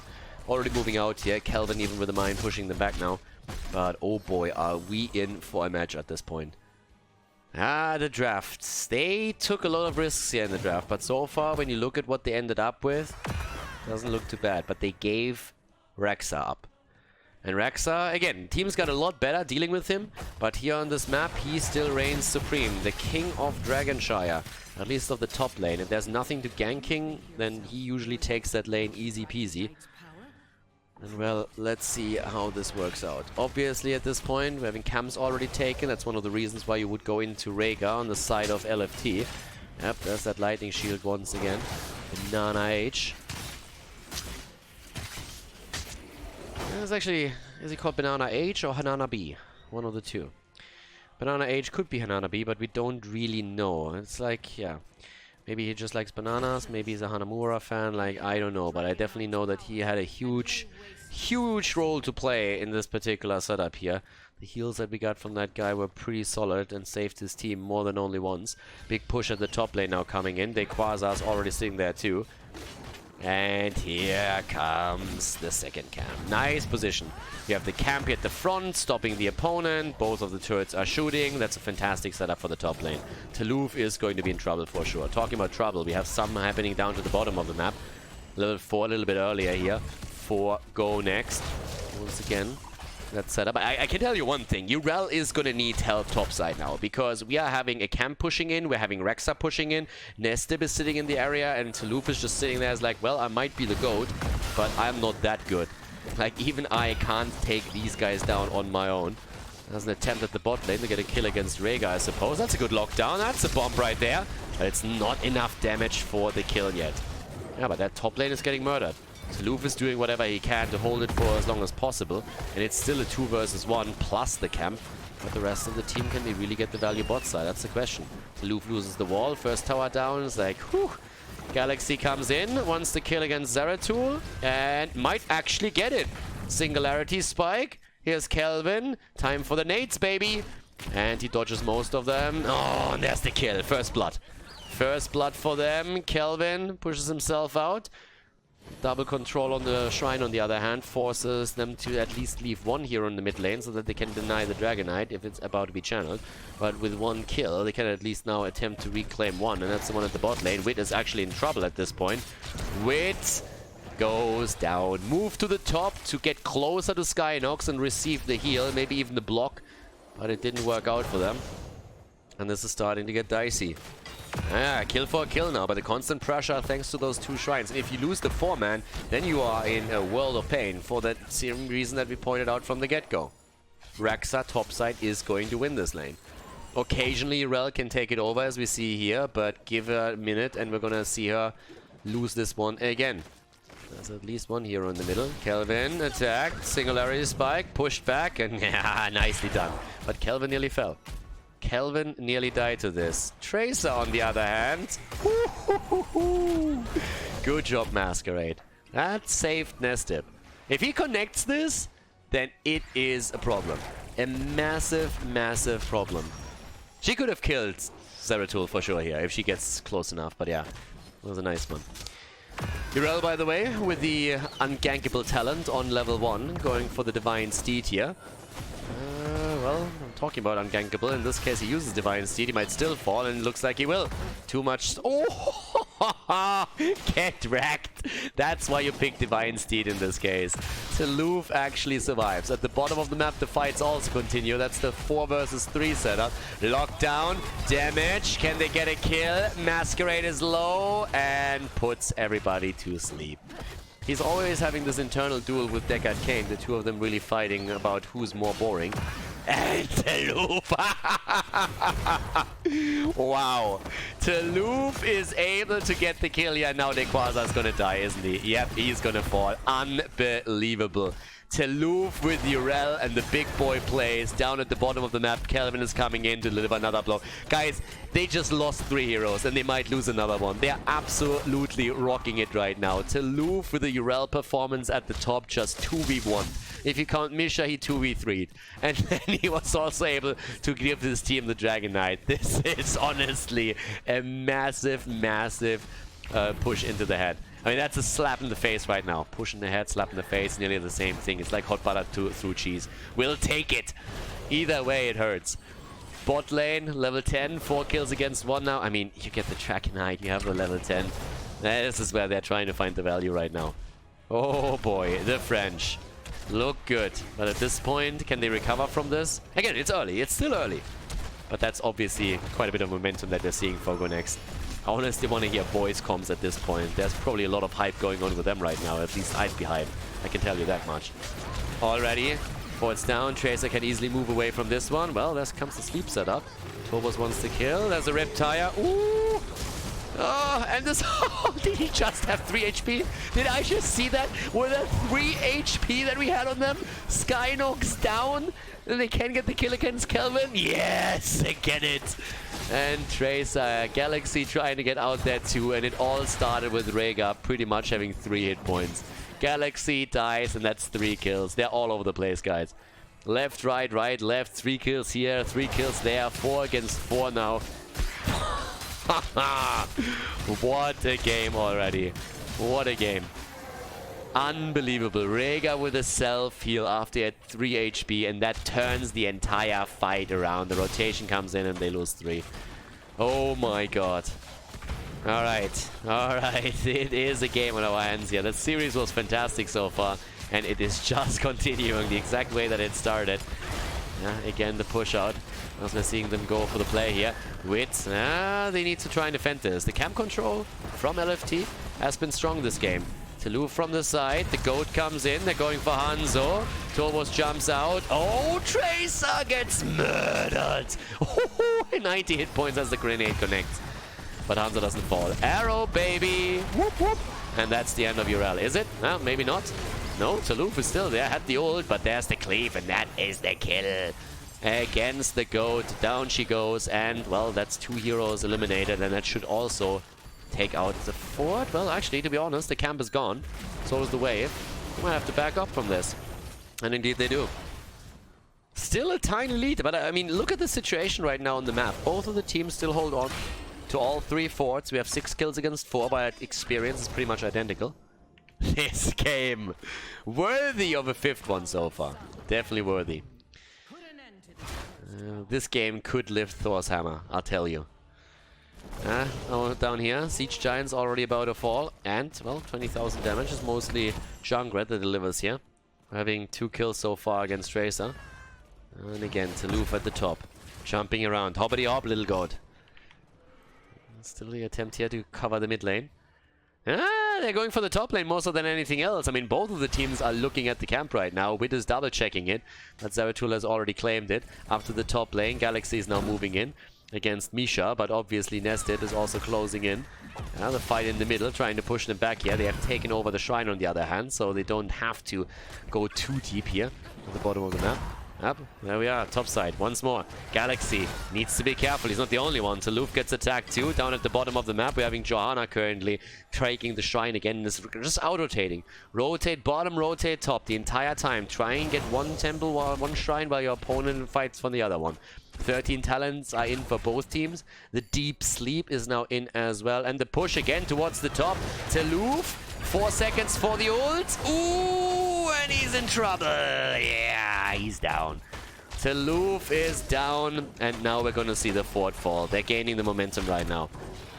Already moving out here. Kelvin even with the mine pushing them back now. But oh boy, are we in for a match at this point. The drafts. They took a lot of risks here in the draft, but so far, when you look at what they ended up with, doesn't look too bad. But they gave Rexa up. And Rexa, again, team's got a lot better dealing with him, but here on this map, he still reigns supreme. The king of Dragonshire, at least of the top lane. If there's nothing to ganking, then he usually takes that lane easy peasy. And well, let's see how this works out. Obviously, at this point, we're having camps already taken. That's one of the reasons why you would go into Rhaegar on the side of LFT. Yep, there's that lightning shield once again. Banana H. It's actually, is he called Banana H or Hanana B? One of the two. Banana H could be Hanana B, but we don't really know. It's like, yeah, maybe he just likes bananas, maybe he's a Hanamura fan, like, I don't know. But I definitely know that he had a huge role to play in this particular setup here. The heals that we got from that guy were pretty solid and saved his team more than only once. Big push at the top lane now coming in. Quasar's already sitting there too. And here comes the second camp. Nice position. We have the camp here at the front, stopping the opponent. Both of the turrets are shooting. That's a fantastic setup for the top lane. Taluf is going to be in trouble for sure. Talking about trouble, we have some happening down to the bottom of the map. Level 4 a little bit earlier here for Go Next. Once again, that setup. I can tell you one thing. Urel is going to need help topside now, because we are having a camp pushing in, we're having Rexa pushing in, Nestib is sitting in the area, and Taluf is just sitting there as like, well, I might be the GOAT, but I'm not that good. Like, even I can't take these guys down on my own. There's an attempt at the bot lane to get a kill against Rhaegar, I suppose. That's a good lockdown. That's a bomb right there. But it's not enough damage for the kill yet. Yeah, but that top lane is getting murdered. Taluf is doing whatever he can to hold it for as long as possible. And it's still a 2 versus 1 plus the camp. But the rest of the team, can they really get the value bot side? That's the question. Taluf loses the wall. First tower down. It's like, whew. Galaxy comes in, wants the kill against Zeratul. And might actually get it. Singularity spike. Here's Kelvin. Time for the nades, baby. And he dodges most of them. Oh, and there's the kill. First blood. First blood for them. Kelvin pushes himself out. Double control on the shrine, on the other hand, forces them to at least leave one hero in the mid lane so that they can deny the Dragon Knight if it's about to be channeled. But with one kill, they can at least now attempt to reclaim one, and that's the one at the bot lane. Wit is actually in trouble at this point. Wit goes down. Move to the top to get closer to Skynox and receive the heal, maybe even the block. But it didn't work out for them. And this is starting to get dicey. Ah, kill for a kill now, but the constant pressure thanks to those 2 shrines. And if you lose the 4-man, then you are in a world of pain for that same reason that we pointed out from the get-go. Rexa topside is going to win this lane. Occasionally Rel can take it over, as we see here, but give her a minute and we're gonna see her lose this one again. There's at least one hero in the middle. Kelvin attacked, singularity spike, pushed back, and yeah, nicely done. But Kelvin nearly fell. Kelvin nearly died to this. Tracer, on the other hand. Good job, Masquerade. That saved Nestib. If he connects this, then it is a problem. A massive, massive problem. She could have killed Zeratul for sure here, if she gets close enough. But yeah, it was a nice one. Urel, by the way, with the ungankable talent on level 1, going for the Divine Steed here. Well, I'm talking about ungankable. In this case, he uses Divine Steed. He might still fall, and it looks like he will. Too much. Oh, get wrecked. That's why you pick Divine Steed in this case. Taluf actually survives. At the bottom of the map, the fights also continue. That's the 4 versus 3 setup. Lockdown, damage. Can they get a kill? Masquerade is low and puts everybody to sleep. He's always having this internal duel with Deckard Cain, the 2 of them really fighting about who's more boring. And Taluf! Wow. Taluf is able to get the kill here. Now Quasar's gonna die, isn't he? Yep, he's gonna fall. Unbelievable. Taluf with Urel and the big boy plays down at the bottom of the map. Kelvin is coming in to deliver another blow. Guys, they just lost 3 heroes and they might lose another one. They are absolutely rocking it right now. Taluf with the Urel performance at the top, just 2v1. If you count Misha, he 2v3'd. And then he was also able to give his team the Dragon Knight. This is honestly a massive, massive push into the head. I mean, that's a slap in the face right now. Push in the head, slap in the face, nearly the same thing. It's like hot butter through cheese. We'll take it. Either way, it hurts. Bot lane, level 10, 4 kills against 1 now. I mean, you get the Dragon Knight, you have the level 10. This is where they're trying to find the value right now. Oh boy, the French. look good. But at this point, can they recover from this? Again, it's early. It's still early. But that's obviously quite a bit of momentum that we're seeing for Go Next. I honestly want to hear voice comms at this point. There's probably a lot of hype going on with them right now. At least I'd be hyped. I can tell you that much. Already, forwards down. Tracer can easily move away from this one. Well, there comes the sleep setup. Turbos wants to kill. There's a rip tire. Ooh! Oh, and this... did he just have 3 HP? Did I just see that? Were there 3 HP that we had on them? Skynox down? And they can get the kill against Kelvin? Yes, they get it! And Tracer, Galaxy trying to get out there too, and it all started with Rhaegar pretty much having 3 hit points. Galaxy dies, and that's 3 kills. They're all over the place, guys. Left, right, right, left. 3 kills here, 3 kills there. 4 against 4 now. What a game already. What a game. Unbelievable. Rhaegar with a self-heal after he had 3 HP, and that turns the entire fight around. The rotation comes in and they lose 3. Oh my god. Alright. Alright. It is a game on our hands here. The series was fantastic so far, and it is just continuing the exact way that it started. Again, the push out. As we're seeing them go for the play here. Wit, they need to try and defend this. The camp control from LFT has been strong this game. Taluf from the side, the goat comes in, they're going for Hanzo. Turbos jumps out. Oh, Tracer gets murdered. 90 hit points as the grenade connects. But Hanzo doesn't fall. Arrow, baby. Whoop, whoop. And that's the end of Urel, is it? Maybe not. No, Taluf is still there, had the ult, but there's the cleave, and that is the kill. Against the goat, down she goes, and well, that's 2 heroes eliminated, and that should also take out the fort. Well, actually, to be honest, the camp is gone. So is the wave. We might have to back up from this. And indeed they do. Still a tiny lead, but I mean, look at the situation right now on the map. Both of the teams still hold on to all 3 forts. We have 6 kills against 4, but experience is pretty much identical. This game, worthy of a 5th one so far. Definitely worthy. This game could lift Thor's hammer, I'll tell you. Down here, Siege Giant's already about to fall, and, well, 20,000 damage is mostly Junkrat that delivers here. Having 2 kills so far against Tracer. And again, Taluf at the top. Jumping around. Hoppity hop, little god. Still the attempt here to cover the mid lane. They're going for the top lane more so than anything else. I mean, both of the teams are looking at the camp right now. Wit is double-checking it, but Zeratul has already claimed it. After the top lane, Galaxy is now moving in against Misha, but obviously Nested is also closing in. The fight in the middle, trying to push them back here. They have taken over the shrine on the other hand, so they don't have to go too deep here at the bottom of the map. Yep, there we are, top side, once more. Galaxy needs to be careful, he's not the only one. Taluf gets attacked too, down at the bottom of the map. We're having Johanna currently taking the shrine again, just out-rotating. Rotate bottom, rotate top the entire time. Try and get one temple, one shrine while your opponent fights for the other one. 13 talents are in for both teams. The deep sleep is now in as well. And the push again towards the top. Taluf, 4 seconds for the ult. Ooh, and he's in trouble. Yeah, he's down. Taluf is down, and now we're going to see the fort fall. They're gaining the momentum right now.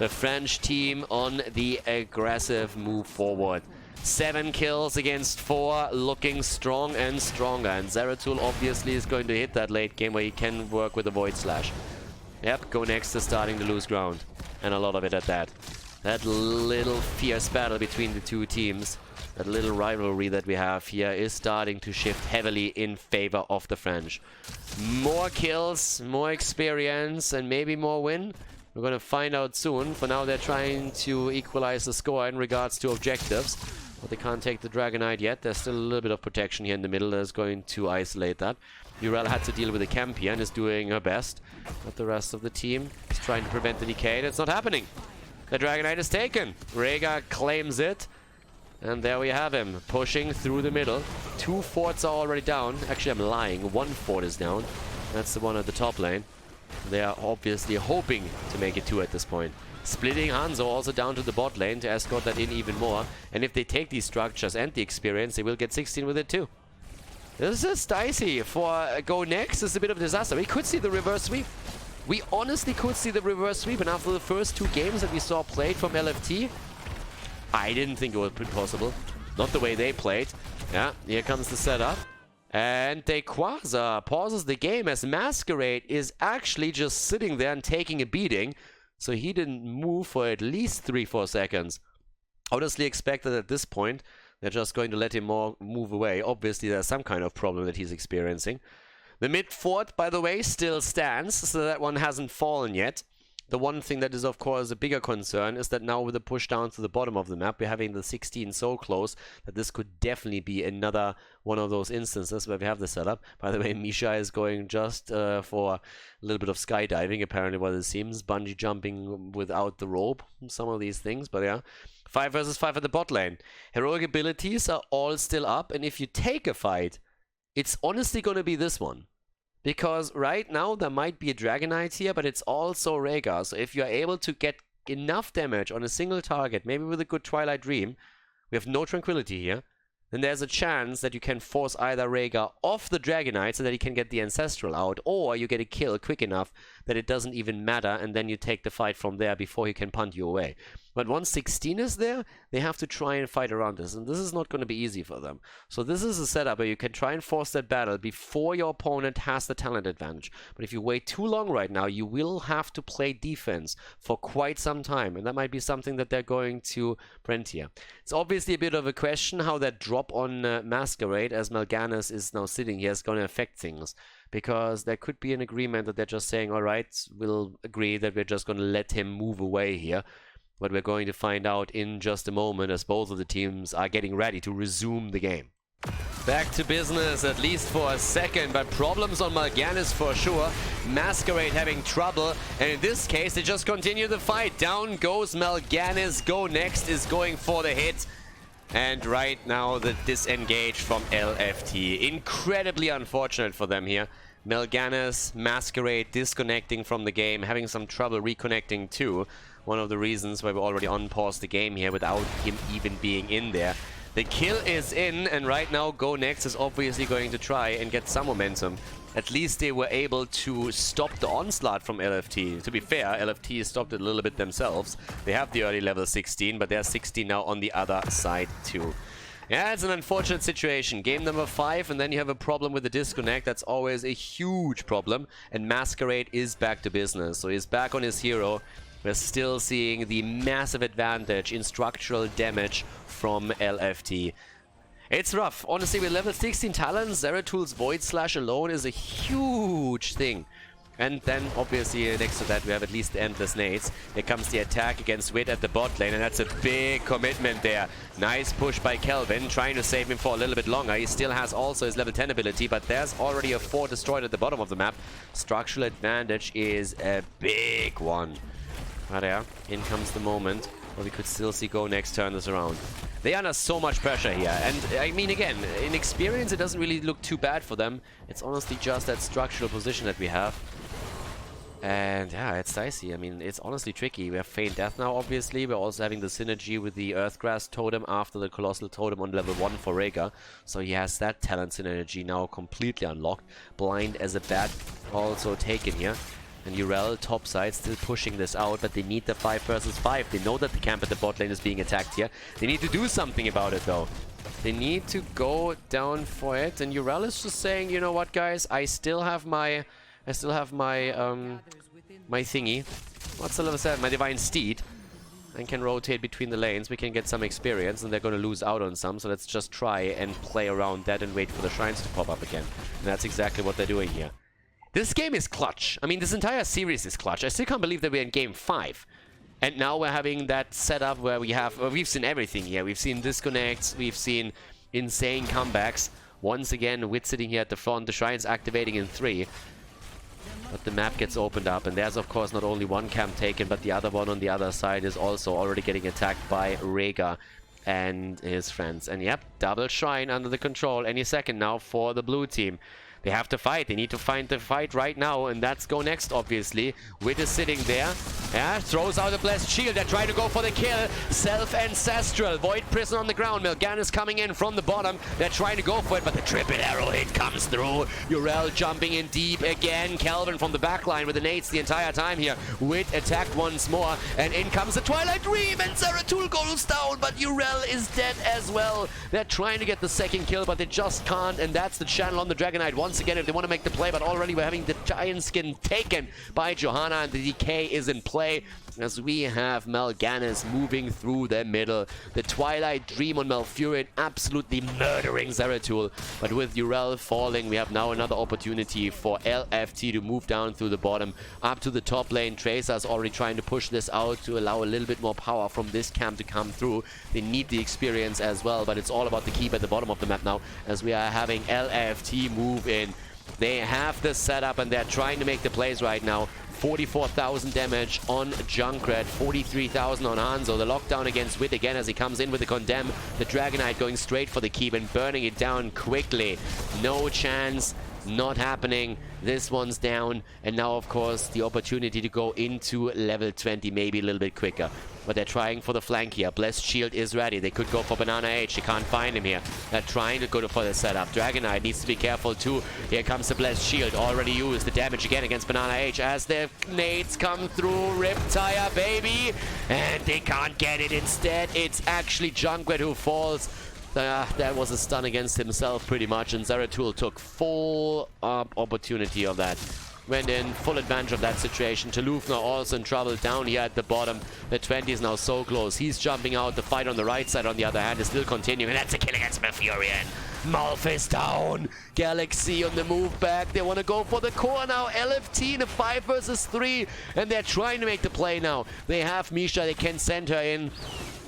The French team on the aggressive move forward. 7 kills against 4, looking strong and stronger. And Zeratul obviously is going to hit that late game where he can work with the Void Slash. Yep, Go Next is starting to lose ground. And a lot of it at that. That little fierce battle between the two teams, that little rivalry that we have here, is starting to shift heavily in favor of the French. More kills, more experience, and maybe more win. We're going to find out soon. For now, they're trying to equalize the score in regards to objectives. But they can't take the Dragonite yet. There's still a little bit of protection here in the middle that is going to isolate that. Urel had to deal with the camp here and is doing her best. But the rest of the team is trying to prevent the decay. It's not happening. The Dragonite is taken. Rhaegar claims it. And there we have him, pushing through the middle. 2 forts are already down. Actually, I'm lying. 1 fort is down. That's the one at the top lane. They are obviously hoping to make it 2 at this point. Splitting Hanzo also down to the bot lane to escort that in even more. And if they take these structures and the experience, they will get 16 with it too. This is dicey. For Go Next, it's a bit of a disaster. We could see the reverse sweep. We honestly could see the reverse sweep. And after the first 2 games that we saw played from LFT, I didn't think it was possible. Not the way they played. Yeah, here comes the setup. And Quasar pauses the game as Masquerade is actually just sitting there and taking a beating. So he didn't move for at least 3-4 seconds. Honestly expected at this point they're just going to let him move away. Obviously there's some kind of problem that he's experiencing. The mid fort, by the way, still stands, so that one hasn't fallen yet. The one thing that is, of course, a bigger concern is that now with the push down to the bottom of the map, we're having the 16 so close that this could definitely be another one of those instances where we have the setup. By the way, Misha is going just for a little bit of skydiving, apparently what it seems. Bungee jumping without the rope, some of these things, but yeah. 5 versus 5 at the bot lane. Heroic abilities are all still up, and if you take a fight, it's honestly going to be this one. Because right now there might be a Dragonite here, but it's also Rhaegar. So if you're able to get enough damage on a single target, maybe with a good Twilight Dream, we have no Tranquility here, then there's a chance that you can force either Rhaegar off the Dragonite so that he can get the Ancestral out, or you get a kill quick enough that it doesn't even matter, and then you take the fight from there before he can punt you away. But once 16 is there, they have to try and fight around this, and this is not going to be easy for them. So this is a setup where you can try and force that battle before your opponent has the talent advantage. But if you wait too long right now, you will have to play defense for quite some time, and that might be something that they're going to prevent here. It's obviously a bit of a question how that drop on Masquerade, as Mal'Ganis is now sitting here, is going to affect things. Because there could be an agreement that they're just saying, alright, we'll agree that we're just going to let him move away here. But we're going to find out in just a moment as both of the teams are getting ready to resume the game. Back to business, at least for a second, but problems on Mal'Ganis for sure. Masquerade having trouble, and in this case, they just continue the fight. Down goes Mal'Ganis. Go Next is going for the hit. And right now, the disengage from LFT. Incredibly unfortunate for them here. Mal'Ganis, Masquerade disconnecting from the game, having some trouble reconnecting too. One of the reasons why we already unpaused the game here without him even being in there. The kill is in, and right now Go Next is obviously going to try and get some momentum. At least they were able to stop the onslaught from LFT. To be fair, LFT stopped it a little bit themselves. They have the early level 16, but they're 16 now on the other side too. Yeah, it's an unfortunate situation. Game number 5, and then you have a problem with the disconnect. That's always a huge problem. And Masquerade is back to business. So he's back on his hero. We're still seeing the massive advantage in structural damage from LFT. It's rough. Honestly, with level 16 talents, Zeratul Void Slash alone is a huge thing. And then, obviously, next to that, we have at least the Endless Nades. Here comes the attack against Wit at the bot lane, and that's a big commitment there. Nice push by Kelvin, trying to save him for a little bit longer. He still has also his level 10 ability, but there's already a fort destroyed at the bottom of the map. Structural advantage is a big one. But yeah, in comes the moment where we could still see Go Next turn this around. They are under so much pressure here, and I mean, again, in experience it doesn't really look too bad for them. It's honestly just that structural position that we have. And yeah, it's dicey. I mean, it's honestly tricky. We have Feign Death now, obviously. We're also having the synergy with the Earthgrass Totem after the Colossal Totem on level 1 for Rhaegar. So he has that talent synergy now completely unlocked. Blind as a bat also taken here. And Urel, top side, still pushing this out, but they need the 5 versus 5. They know that the camp at the bot lane is being attacked here. They need to do something about it, though. They need to go down for it. And Urel is just saying, you know what, guys? I still have my my thingy. What's the level 7? My Divine Steed. And can rotate between the lanes. We can get some experience, and they're going to lose out on some. So let's just try and play around that and wait for the shrines to pop up again. And that's exactly what they're doing here. This game is clutch. I mean, this entire series is clutch. I still can't believe that we're in game 5. And now we're having that setup where we've seen everything here. We've seen disconnects, we've seen insane comebacks. Once again, Wit sitting here at the front, the shrines activating in 3. But the map gets opened up, and there's of course not only one camp taken, but the other one on the other side is also already getting attacked by Rhaegar and his friends. And yep, double shrine under the control any second now for the blue team. They have to fight. They need to find the fight right now, and that's Go Next, obviously. Wit is sitting there. Yeah, throws out a Blessed Shield. They're trying to go for the kill. Self-Ancestral. Void Prison on the ground. Melgan is coming in from the bottom. They're trying to go for it, but the triple arrow hit comes through. Urel jumping in deep again. Kelvin from the back line with the nades the entire time here. Wit attacked once more, and in comes the Twilight Dream, and Zeratul goes down, but Urel is dead as well. They're trying to get the second kill, but they just can't, and that's the channel on the Dragonite once again if they want to make the play, but already we're having the Giant Skin taken by Johanna, and the decay is in play as we have Mal'Ganis moving through the middle. The Twilight Dream on Malfurion absolutely murdering Zeratul, but with Urel falling, we have now another opportunity for LFT to move down through the bottom up to the top lane. Tracer's already trying to push this out to allow a little bit more power from this camp to come through. They need the experience as well, but it's all about the keep at the bottom of the map now as we are having LFT move in. They have the setup and they're trying to make the plays right now. 44,000 damage on Junkrat, 43,000 on Hanzo. The lockdown against Wit again as he comes in with the Condemn. The Dragonite going straight for the keep and burning it down quickly. No chance. Not happening. This one's down, and now of course the opportunity to go into level 20, maybe a little bit quicker, but they're trying for the flank here. Blessed Shield is ready. They could go for Banana H. They can't find him here. They're trying to go for the setup. Dragonite needs to be careful too. Here comes the Blessed Shield, already used. The damage again against Banana H as the nades come through. Riptire, baby, and they can't get it. Instead it's actually Junkrat who falls. That was a stun against himself pretty much, and Zeratul took full opportunity of that. Went in, full advantage of that situation. Toulouse now also in trouble down here at the bottom. The 20 is now so close. He's jumping out. The fight on the right side, on the other hand, is still continuing, and that's a kill against Malfurion. Malf is down. Galaxy on the move back. They want to go for the core now. LFT in a 5 versus 3, and they're trying to make the play now. They have Misha. They can send her in.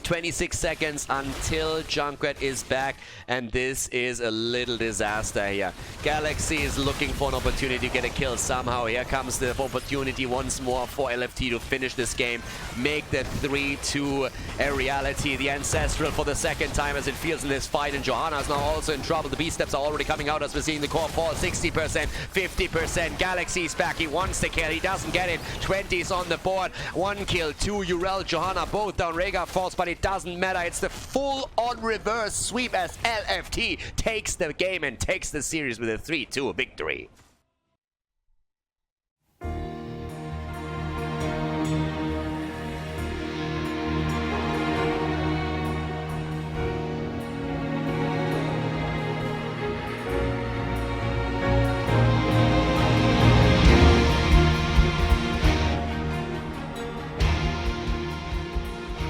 26 seconds until Junkrat is back, and this is a little disaster here. Galaxy is looking for an opportunity to get a kill somehow. Here comes the opportunity once more for LFT to finish this game, make the 3-2 a reality. The Ancestral for the second time as it feels in this fight, and Johanna is now also in trouble. The B-steps are already coming out as we're seeing the core fall. 60%, 50%. Galaxy's back. He wants the kill. He doesn't get it. 20's on the board. 1 kill, 2. Urel, Johanna both down. Rhaegar falls, but it doesn't matter. It's the full-on reverse sweep as LFT takes the game and takes the series with a 3-2 victory.